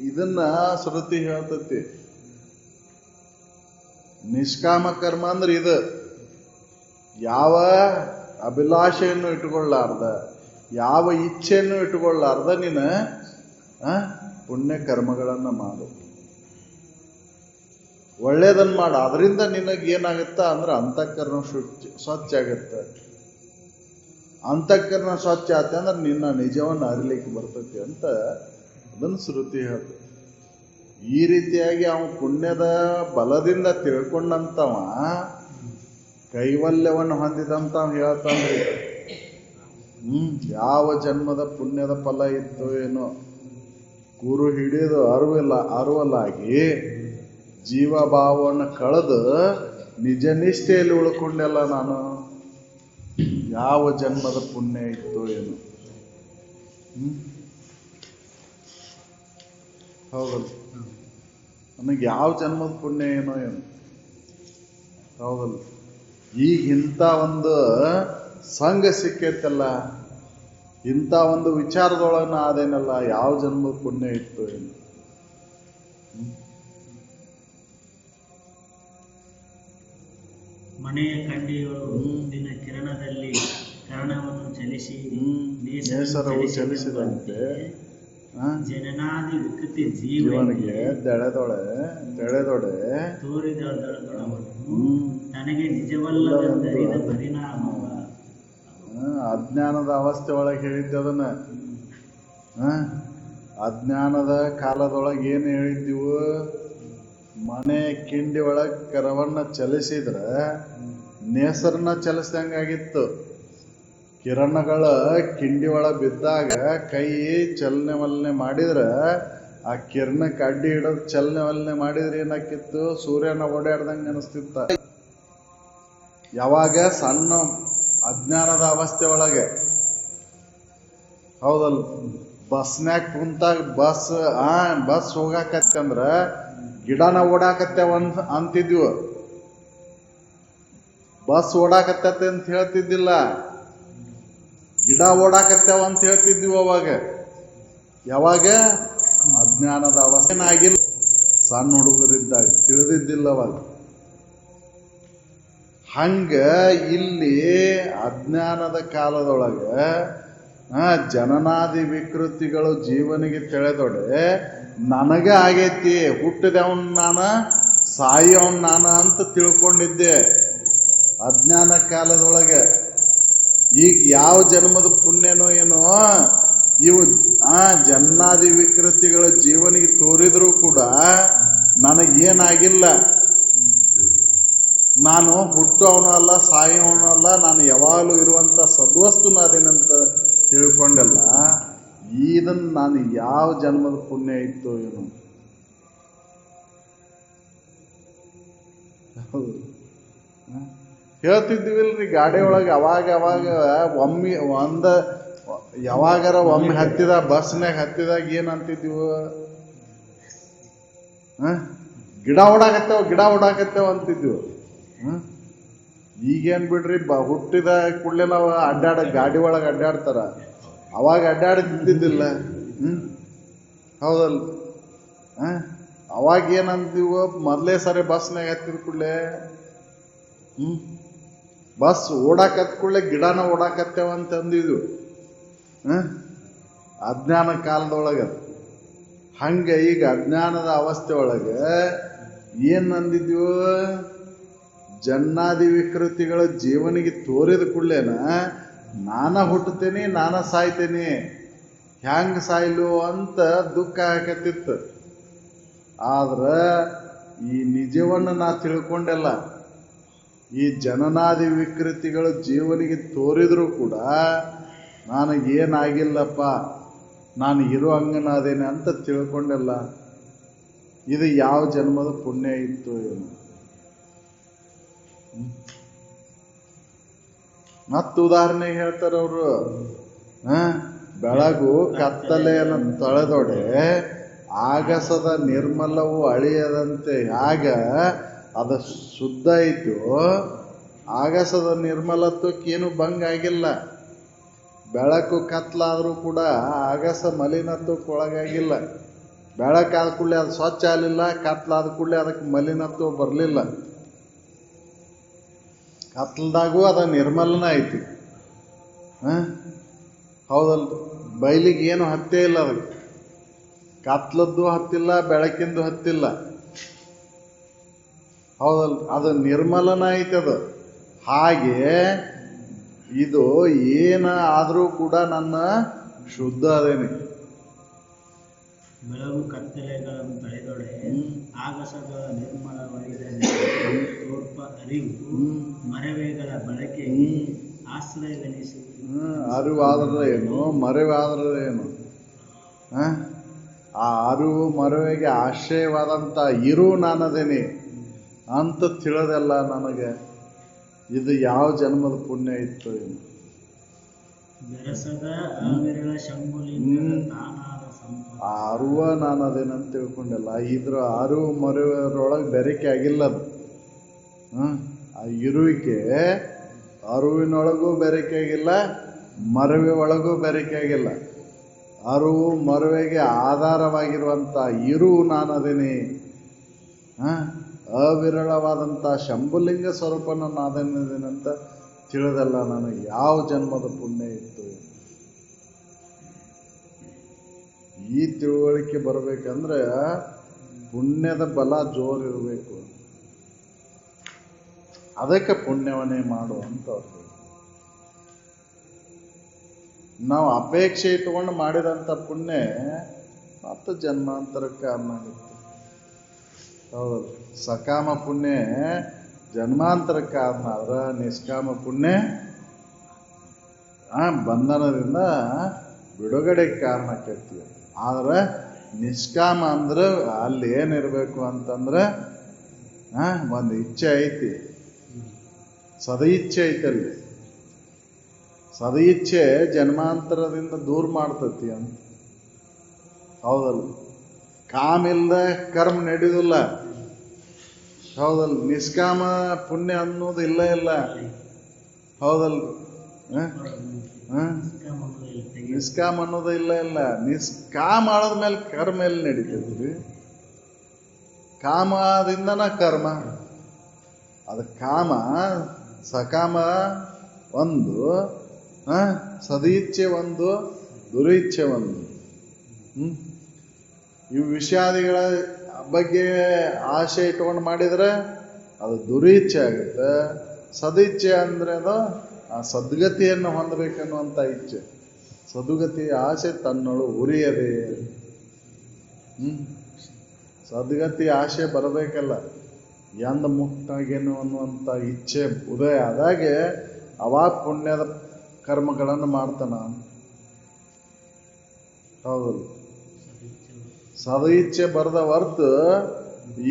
ಇದನ್ನ ಶ್ರುತಿ ಹೇಳ್ತತಿ. ನಿಷ್ಕಾಮ ಕರ್ಮ ಅಂದ್ರೆ ಇದು. ಯಾವ ಅಭಿಲಾಷೆಯನ್ನು ಇಟ್ಟುಕೊಳ್ಳಾರ್ದ, ಯಾವ ಇಚ್ಛೆಯನ್ನು ಇಟ್ಟುಕೊಳ್ಳಾರ್ದ ನೀನು ಪುಣ್ಯ ಕರ್ಮಗಳನ್ನು ಮಾಡು, ಒಳ್ಳೇದನ್ನ ಮಾಡು. ಅದರಿಂದ ನಿನಗೆ ಏನಾಗುತ್ತ ಅಂದ್ರೆ ಅಂತಃಕರಣ ಸ್ವಚ್ಛ ಆಗುತ್ತೆ. ಅಂತಃಕರಣ ಸ್ವಚ್ಛ ಆತ ಅಂದ್ರೆ ನಿನ್ನ ನಿಜವನ್ನು ಅರಿಲಿಕ್ಕೆ ಬರ್ತೈತಿ ಅಂತ ಅದನ್ನು ಶ್ರುತಿ ಹೇಳ್ತದೆ. ಈ ರೀತಿಯಾಗಿ ಅವನು ಪುಣ್ಯದ ಬಲದಿಂದ ತಿಳ್ಕೊಂಡಂತವ ಕೈವಲ್ಯವನ್ನು ಹೊಂದಿದಂತ ಹೇಳ್ತಾನ್ರಿ. ಯಾವ ಜನ್ಮದ ಪುಣ್ಯದ ಫಲ ಇತ್ತು ಏನೋ, ಗುರು ಹಿಡಿದು ಅರುವಲಾಗಿ ಜೀವಭಾವವನ್ನು ಕಳೆದು ನಿಜ ನಿಷ್ಠೆಯಲ್ಲಿ ಉಳ್ಕೊಂಡೆಲ್ಲ ನಾನು. ಯಾವ ಜನ್ಮದ ಪುಣ್ಯ ಇತ್ತು ಏನು. ಹೌದಲ್ಲ, ನನಗೆ ಯಾವ ಜನ್ಮದ ಪುಣ್ಯ ಏನೋ ಏನು. ಹೌದಲ್ಲ, ಈಗ ಇಂಥ ಒಂದು ಸಂಘ ಸಿಕ್ಕೈತಲ್ಲ, ಇಂಥ ಒಂದು ವಿಚಾರದೊಳನ ಅದೇನಲ್ಲ, ಯಾವ ಜನ್ಮದ ಪುಣ್ಯ ಇತ್ತು ಏನು. ಮನೆಯ ಕಂಡಿಗಳು ದಿನ ಕಿರಣದಲ್ಲಿ ಕರ್ಣವನ್ನು ಚಲಿಸಿ ನೇಸರವು ಚಲಿಸಿದಂತೆ ಜನನಾದಿ ವಿಕೃತಿ ಜೀವನಿಗೆ ತೆಳೆದೊಡೆ ತೋರಿದ ತನಗೆ ನಿಜವಲ್ಲವೆಂದರಿದ ಪರಿಣಾಮ. ಅಜ್ಞಾನದ ಅವಸ್ಥೆ ಒಳಗೆ ಹೇಳಿದ್ದೆ ಅದನ್ನ. ಅಜ್ಞಾನದ ಕಾಲದೊಳಗೆ ಏನು ಹೇಳಿದ್ದೀವು, ಮನೆ ಕಿಂಡಿ ಒಳಗೆ ಕರವನ್ನ ಚಲಿಸಿದ್ರೆ ನೇಸರನ್ನ ಚಲಿಸ್ದಂಗಾಗಿತ್ತು. ಕಿರಣಗಳ ಕಿಂಡಿ ಒಳಗೆ ಬಿದ್ದಾಗ ಕೈ ಚಲನೆ ವಲನೆ ಮಾಡಿದ್ರೆ ಆ ಕಿರಣಕ್ಕೆ ಅಡ್ಡಿ ಹಿಡೋದು ಚಲನೆ ವಲನೆ ಮಾಡಿದ್ರೆ ಏನಾಕಿತ್ತು, ಸೂರ್ಯನ ಓಡಾಡ್ದಂಗೆ ಅನಿಸ್ತಿತ್ತ. ಯಾವಾಗ ಸಣ್ಣ ಅಜ್ಞಾನದ ಅವಸ್ಥೆ ಒಳಗೆ. ಹೌದಲ್ಲ, ಬಸ್ನ್ಯಾಗ ಕುಂತಾಗ ಬಸ್ ಹೋಗಾಕತ್ತಂದ್ರ ಗಿಡನ ಓಡಾಕತ್ತೇವ ಅಂತಿದ್ವು. ಬಸ್ ಓಡಾಕತ್ತೈತೆ ಅಂತ ಹೇಳ್ತಿದ್ದಿಲ್ಲ, ಗಿಡ ಓಡಾಕತ್ತೇವ ಅಂತ ಹೇಳ್ತಿದ್ವಿ ಅವಾಗ. ಯಾವಾಗ? ಅಜ್ಞಾನದ ಅವಸ್ಥೆನಾಗಿಲ್ಲ, ಸಣ್ಣ ಹುಡುಗರಿದ್ದಾಗ ತಿಳಿದಿದ್ದಿಲ್ಲ ಅವಾಗ. ಹಂಗ ಇಲ್ಲಿ ಅಜ್ಞಾನದ ಕಾಲದೊಳಗೆ ಜನನಾದಿ ವಿಕೃತಿಗಳು ಜೀವನಿಗೆ ತಿಳಿದೊಡೆ ನನಗೆ ಆಗೈತಿ, ಹುಟ್ಟಿದವನ್ ನಾನು ಸಾಯೋನ್ ನಾನು ಅಂತ ತಿಳ್ಕೊಂಡಿದ್ದೆ ಅಜ್ಞಾನ ಕಾಲದೊಳಗೆ. ಈಗ ಯಾವ ಜನ್ಮದ ಪುಣ್ಯನೋ ಏನೋ ಇವು ಜನ್ಮಾದಿ ವಿಕೃತಿಗಳ ಜೀವನಿಗೆ ತೋರಿದ್ರೂ ಕೂಡ ನನಗೇನಾಗಿಲ್ಲ. ನಾನು ಹುಟ್ಟೋವನು ಅಲ್ಲ, ಸಾಯೋವನು ಅಲ್ಲ, ನಾನು ಯಾವಾಗಲೂ ಇರುವಂಥ ಸದ್ವಸ್ತುನ ಅದೇನಂತ ತಿಳ್ಕೊಂಡಲ್ಲ. ಇದನ್ನು ನಾನು ಯಾವ ಜನ್ಮದ ಪುಣ್ಯ ಇತ್ತು ಏನು? ಹೌದು, ಹೇಳ್ತಿದ್ದೀವಿಲ್ರಿ ಗಾಡಿ ಒಳಗೆ ಅವಾಗ ಒಮ್ಮೆ ಯಾವಾಗಾರ ಒಮ್ಮೆ ಹತ್ತಿದಾಗ ಬಸ್ನಾಗ ಹತ್ತಿದಾಗ ಏನಂತಿದ್ದೀವು? ಗಿಡ ಓಡಾಕತ್ತೇವ ಅಂತಿದ್ದೀವಿ. ಈಗೇನು ಬಿಡ್ರಿ, ಹುಟ್ಟಿದ ಕೂಡಲೇ ನಾವು ಗಾಡಿ ಒಳಗೆ ಅಡ್ಡಾಡ್ತಾರ, ಅವಾಗ ಅಡ್ಡಾಡಿದ್ದಿದ್ದಿಲ್ಲ. ಹೌದಲ್ಲ? ಅವಾಗ ಏನಂತೀವ? ಮೊದಲೇ ಸರಿ ಬಸ್ನಾಗ ಹತ್ತಿದ ಕೂಡಲೇ ಬಸ್ ಓಡಾಕತ್ ಕೂಡಲೇ ಗಿಡನ ಓಡಾಕತ್ತೇವ ಅಂತ ಅಂದಿದ್ವು ಅಜ್ಞಾನ ಕಾಲದೊಳಗೆ. ಹಂಗೆ ಈಗ ಅಜ್ಞಾನದ ಅವಸ್ಥೆ ಒಳಗೆ ಏನು ಅಂದಿದ್ವು? ಜನ್ಮಾದಿ ವಿಕೃತಿಗಳ ಜೀವನಿಗೆ ತೋರಿದ ಕೂಡಲೇನ ನಾನ ಹುಟ್ಟುತ್ತೇನೆ, ನಾನ ಸಾಯ್ತೇನೆ, ಹ್ಯಾಂಗ ಸಾಯ್ಲು ಅಂತ ದುಃಖ ಆಕತ್ತಿತ್ತು. ಆದ್ರೆ ಈ ನಿಜವನ್ನು ನಾ ತಿಳ್ಕೊಂಡೆಲ್ಲ. ಈ ಜನನಾದಿ ವಿಕೃತಿಗಳು ಜೀವನಿಗೆ ತೋರಿದ್ರು ಕೂಡ ನನಗೇನಾಗಿಲ್ಲಪ್ಪ, ನಾನು ಇರೋ ಹಂಗನಾದೇನೆ ಅಂತ ತಿಳ್ಕೊಂಡೆಲ್ಲ. ಇದು ಯಾವ ಜನ್ಮದ ಪುಣ್ಯ ಇತ್ತು ಏನು? ಮತ್ತು ಉದಾಹರಣೆ ಹೇಳ್ತಾರೆ ಅವರು, ಬೆಳಗು ಕತ್ತಲೆಯನ್ನು ತೊಳೆದೊಡೆ ಆಗಸದ ನಿರ್ಮಲವು ಅಳಿಯದಂತೆ. ಆಗ ಅದು ಶುದ್ಧ ಇದ್ದು ಆಗಸದ ನಿರ್ಮಲತ್ವಕ್ಕೇನು ಭಂಗ ಆಗಿಲ್ಲ. ಬೆಳಕು ಕತ್ಲಾದರೂ ಕೂಡ ಆಗಸ ಮಲಿನತ್ವಕ್ಕೆ ಒಳಗಾಗಿಲ್ಲ. ಬೆಳಕಾದ ಕೂಡಲೇ ಅದು ಸ್ವಚ್ಛ ಆಗಲಿಲ್ಲ, ಕತ್ಲಾದ ಕೂಡಲೇ ಅದಕ್ಕೆ ಮಲಿನತ್ವ ಬರಲಿಲ್ಲ. ಕತ್ಲದಾಗೂ ಅದು ನಿರ್ಮಲನ ಐತಿ. ಹೌದಲ್ಲ? ಬಯಲಿಗೆ ಏನು ಹತ್ತೇ ಇಲ್ಲ, ಅದಕ್ಕೆ ಕತ್ಲದ್ದು ಹತ್ತಿಲ್ಲ, ಬೆಳಕಿಂದು ಹತ್ತಿಲ್ಲ. ಹೌದಲ್ಲ? ಅದು ನಿರ್ಮಲನ ಐತಿ ಅದು. ಹಾಗೆ ಇದು ಏನ ಆದರೂ ಕೂಡ ನನ್ನ ಶುದ್ಧ ಅದೇನೆ. ಬೆಳಗು ಕತ್ತಲೆಗಳನ್ನು ತಳೆದೊಡೆ ಆಗಸದ ನಿರ್ಮಲವಾಗಿದೆ ತೋರ್ಪ ಅರಿವು ಮರೆವೇಗಳ ಬಳಕೆ ಆಶ್ರಯವೆನಿಸಿ. ಅರಿವಾದ್ರೆ ಏನು, ಮರೆವಾದ್ರೆ ಏನು? ಆ ಅರಿವು ಮರೆವಿಗೆ ಆಶ್ರಯವಾದಂಥ ಇರು ನಾನದೇನೆ ಅಂತ ತಿಳಿದೆಲ್ಲ ನನಗೆ. ಇದು ಯಾವ ಜನ್ಮದ ಪುಣ್ಯ ಇತ್ತು ಏನು? ಬೆರಸದ ಅವಿರಳ ಶಂಭುಲಿಂಗದ ತಾನಾದ ಆ ಅರುವ ನಾನು ಅದೇನಂತ ತಿಳ್ಕೊಂಡೆಲ್ಲ. ಇದ್ರ ಅರಿವು ಮರೆವರೊಳಗೆ ಬೆರಕೆ ಆಗಿಲ್ಲ ಅದು. ಆ ಇರುವಿಕೆ ಅರಿವಿನೊಳಗೂ ಬೆರಕೆ ಆಗಿಲ್ಲ, ಮರವೆ ಒಳಗೂ ಬೆರಕೆ ಆಗಿಲ್ಲ. ಅರಿವು ಮರವೆಗೆ ಆಧಾರವಾಗಿರುವಂಥ ಇರು ನಾನು ಅದೇನೆ. ಅವಿರಳವಾದಂಥ ಶಂಭುಲಿಂಗ ಸ್ವರೂಪನ ನಾದನೇನಂತ ತಿಳಿದಲ್ಲ ನನಗೆ ಯಾವ ಜನ್ಮದ ಪುಣ್ಯ ಇತ್ತು. ಈ ತಿಳುವಳಿಕೆ ಬರಬೇಕಂದ್ರೆ ಪುಣ್ಯದ ಬಲ ಜೋರಿರಬೇಕು. ಅದಕ್ಕೆ ಪುಣ್ಯವನ್ನೇ ಮಾಡುವಂತ. ನಾವು ಅಪೇಕ್ಷೆ ಇಟ್ಕೊಂಡು ಮಾಡಿದಂಥ ಪುಣ್ಯ ಮತ್ತು ಜನ್ಮಾಂತರಕ್ಕೆ ಕಾರಣ ಆಗುತ್ತೆ. ಹೌದಲ್ಲ? ಸಕಾಮ ಪುಣ್ಯ ಜನ್ಮಾಂತರಕ್ಕೆ ಕಾರಣ ಆದ್ರೆ ನಿಷ್ಕಾಮ ಪುಣ್ಯ ಬಂಧನದಿಂದ ಬಿಡುಗಡೆಗೆ ಕಾರಣ ಆಕೈತಿ. ಆದ್ರೆ ನಿಷ್ಕಾಮ ಅಂದ್ರೆ ಅಲ್ಲಿ ಏನಿರಬೇಕು ಅಂತಂದ್ರೆ ಒಂದು ಇಚ್ಛೆ ಐತಿ, ಸದಇಚ್ಛೆ ಐತಲ್ಲಿ. ಸದಇಚ್ಛೆ ಜನ್ಮಾಂತರದಿಂದ ದೂರ ಮಾಡ್ತತಿ ಅಂತ. ಹೌದಲ್ಲ? ಕಾಮ ಇಲ್ಲದ ಕರ್ಮ ನಡೆಯುವುದಿಲ್ಲ. ಹೌದಲ್ಲ? ನಿಷ್ಕಾಮ ಪುಣ್ಯ ಅನ್ನೋದು ಇಲ್ಲ. ಹೌದಲ್ರಿ? ನಿಷ್ಕಾಮ ಅನ್ನೋದಿಲ್ಲ, ತೆಗೆಯೋದು. ನಿಷ್ಕಾಮ್ ಅನ್ನೋದು ಇಲ್ಲ ನಿಷ್ಕಾಮ್ ಆದ್ಮೇಲೆ ಕರ್ಮ ಎಲ್ಲಿ ನಡೀತೈತ್ರಿ? ಕಾಮದಿಂದನ ಕರ್ಮ. ಅದು ಕಾಮ ಸಕಾಮ ಒಂದು, ಸದಿಚ್ಛೆ ಒಂದು, ದುರಿಚ್ಛೆ ಒಂದು. ಇವು ವಿಷಯಾದಿಗಳ ಬಗ್ಗೆ ಆಸೆ ಇಟ್ಕೊಂಡು ಮಾಡಿದ್ರೆ ಅದು ದುರಿಚ್ಛೆ ಆಗುತ್ತೆ. ಸದಿಚ್ಛೆ ಅಂದ್ರೆ ಅದು ಆ ಸದ್ಗತಿಯನ್ನು ಹೊಂದಬೇಕನ್ನುವಂಥ ಇಚ್ಛೆ. ಸದ್ಗತಿಯ ಆಸೆ ತನ್ನಳು ಉರಿಯದೆ. ಸದ್ಗತಿ ಆಸೆ ಬರಬೇಕಲ್ಲ. ಎಂದ ಮುಕ್ತಾಗೇನು ಅನ್ನುವಂಥ ಇಚ್ಛೆ ಉದಯ ಆದಾಗೆ ಅವಾಗ ಪುಣ್ಯದ ಕರ್ಮಗಳನ್ನು ಮಾಡ್ತಾನ. ಹೌದಲ್ಲ? ಸದಿಚ್ಛೆ ಬರದ ಹೊರ್ತು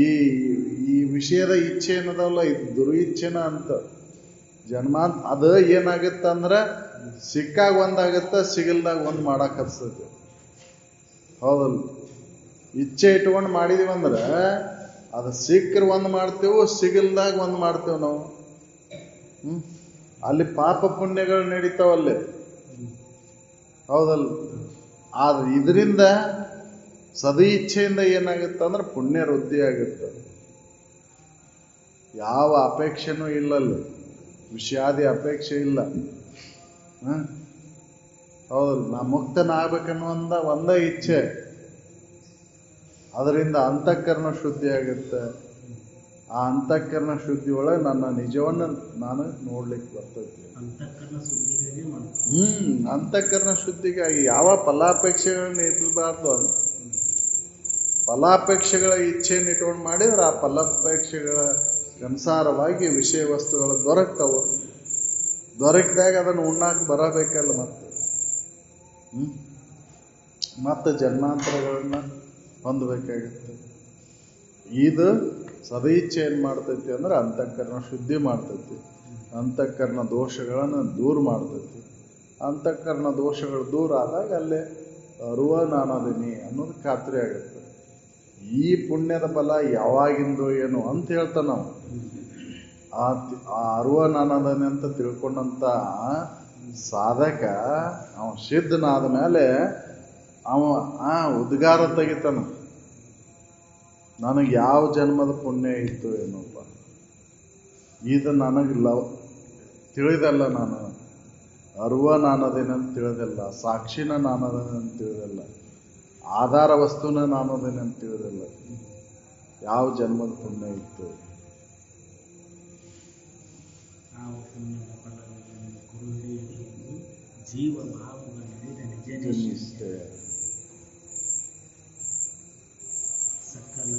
ಈ ವಿಷಯದ ಇಚ್ಛೆ ಏನದಲ್ಲ, ಇದು ದುರಿಚ್ಛೆನ ಅಂತ. ಜನ್ಮಾಂತ ಅದು ಏನಾಗುತ್ತೆ ಅಂದ್ರೆ ಸಿಕ್ಕಾಗ ಒಂದಾಗತ್ತೆ, ಸಿಗಲ್ದಾಗ ಒಂದು ಮಾಡಕ್ ಹಚ್ತೈತಿ. ಹೌದಲ್ಲ? ಇಚ್ಛೆ ಇಟ್ಕೊಂಡು ಮಾಡಿದೀವಿ ಅಂದ್ರೆ ಅದು ಸಿಕ್ಕರೆ ಒಂದು ಮಾಡ್ತೇವೆ, ಸಿಗಲ್ದಾಗ ಒಂದು ಮಾಡ್ತೇವೆ ನಾವು. ಅಲ್ಲಿ ಪಾಪ ಪುಣ್ಯಗಳು ನಡೀತಾವಲ್ಲಿ. ಹೌದಲ್ಲ? ಆದ್ರೆ ಇದರಿಂದ ಸದಿ ಇಚ್ಛೆಯಿಂದ ಏನಾಗುತ್ತೆ ಅಂದ್ರೆ ಪುಣ್ಯ ವೃದ್ಧಿ ಆಗುತ್ತೆ. ಯಾವ ಅಪೇಕ್ಷೆನೂ ಇಲ್ಲಲ್ಲಿ, ವಿಷಯಾದಿ ಅಪೇಕ್ಷೆ ಇಲ್ಲ. ಹೌದಲ್ಲ? ನಾ ಮುಕ್ತನಾಗಬೇಕನ್ನುವಂಥ ಒಂದೇ ಇಚ್ಛೆ. ಅದರಿಂದ ಅಂತಃಕರಣ ಶುದ್ಧಿ ಆಗುತ್ತೆ. ಆ ಅಂತಃಕರಣ ಶುದ್ಧಿ ಒಳಗೆ ನನ್ನ ನಿಜವನ್ನು ನಾನು ನೋಡ್ಲಿಕ್ಕೆ ಬರ್ತೈತಿ. ಅಂತಃಕರಣ ಶುದ್ಧಿಗಾಗಿ ಮಾಡ್ತೀವಿ. ಅಂತಃಕರಣ ಶುದ್ಧಿಗಾಗಿ ಯಾವ ಫಲಾಪೇಕ್ಷೆಗಳನ್ನ ಇರಬಾರ್ದು ಅಂತ. ಫಲಾಪೇಕ್ಷೆಗಳ ಇಚ್ಛೆಯನ್ನು ಇಟ್ಕೊಂಡು ಮಾಡಿದ್ರೆ ಆ ಫಲಾಪೇಕ್ಷೆಗಳ ಅನುಸಾರವಾಗಿ ವಿಷಯ ವಸ್ತುಗಳು ದೊರಕ್ತವು. ದೊರಕಿದಾಗ ಅದನ್ನು ಉಣ್ಣಾಕ ಬರಬೇಕಲ್ಲ ಮತ್ತೆ ಜನ್ಮಾಂತರಗಳನ್ನ ಹೊಂದಬೇಕಾಗುತ್ತೆ. ಇದು ಸದೈಚ್ಛೆ ಏನು ಮಾಡ್ತೈತಿ ಅಂದ್ರೆ ಅಂತಃಕರಣ ಶುದ್ಧಿ ಮಾಡ್ತೈತಿ. ಅಂತಃಕರಣ ದೋಷಗಳನ್ನು ದೂರ ಮಾಡ್ತೈತಿ. ಅಂತಃಕರಣ ದೋಷಗಳು ದೂರ ಆದಾಗ ಅಲ್ಲೇ ಅರುವ ನಾನದಿನಿ ಅನ್ನೋದು ಖಾತ್ರಿ ಆಗುತ್ತೆ. ಈ ಪುಣ್ಯದ ಫಲ ಯಾವಾಗಿಂದು ಏನು ಅಂತ ಹೇಳ್ತಾನೆ ನಾವು. ಆ ಅರುವ ನಾನದನಿ ಅಂತ ತಿಳ್ಕೊಂಡಂತ ಸಾಧಕ ಅವ ಸಿದ್ಧನಾದ ಮೇಲೆ ಅವ ಉದ್ಗಾರ ತೆಗಿತಾನ, ನನಗೆ ಯಾವ ಜನ್ಮದ ಪುಣ್ಯ ಇತ್ತು ಏನೋಪ್ಪ, ಇದು ನನಗೆ ತಿಳಿದಲ್ಲ. ನಾನು ಅರುವ ನಾನದೇನಂತ ತಿಳಿದಿಲ್ಲ, ಸಾಕ್ಷಿನ ನಾನದೇನಂತ ತಿಳಿದಿಲ್ಲ, ಆಧಾರ ವಸ್ತುನ ನಾನದೇನಂತ ತಿಳಿದಿಲ್ಲ. ಯಾವ ಜನ್ಮದ ಪುಣ್ಯ ಇತ್ತು? ಪುಣ್ಯದ ಫಲಗಳನ್ನು ಕುರುಹಿಡಿಯುವುದು ಜೀವ ಭಾವಗಳ ನಡೆದ ನಿಜ ಸಕಲ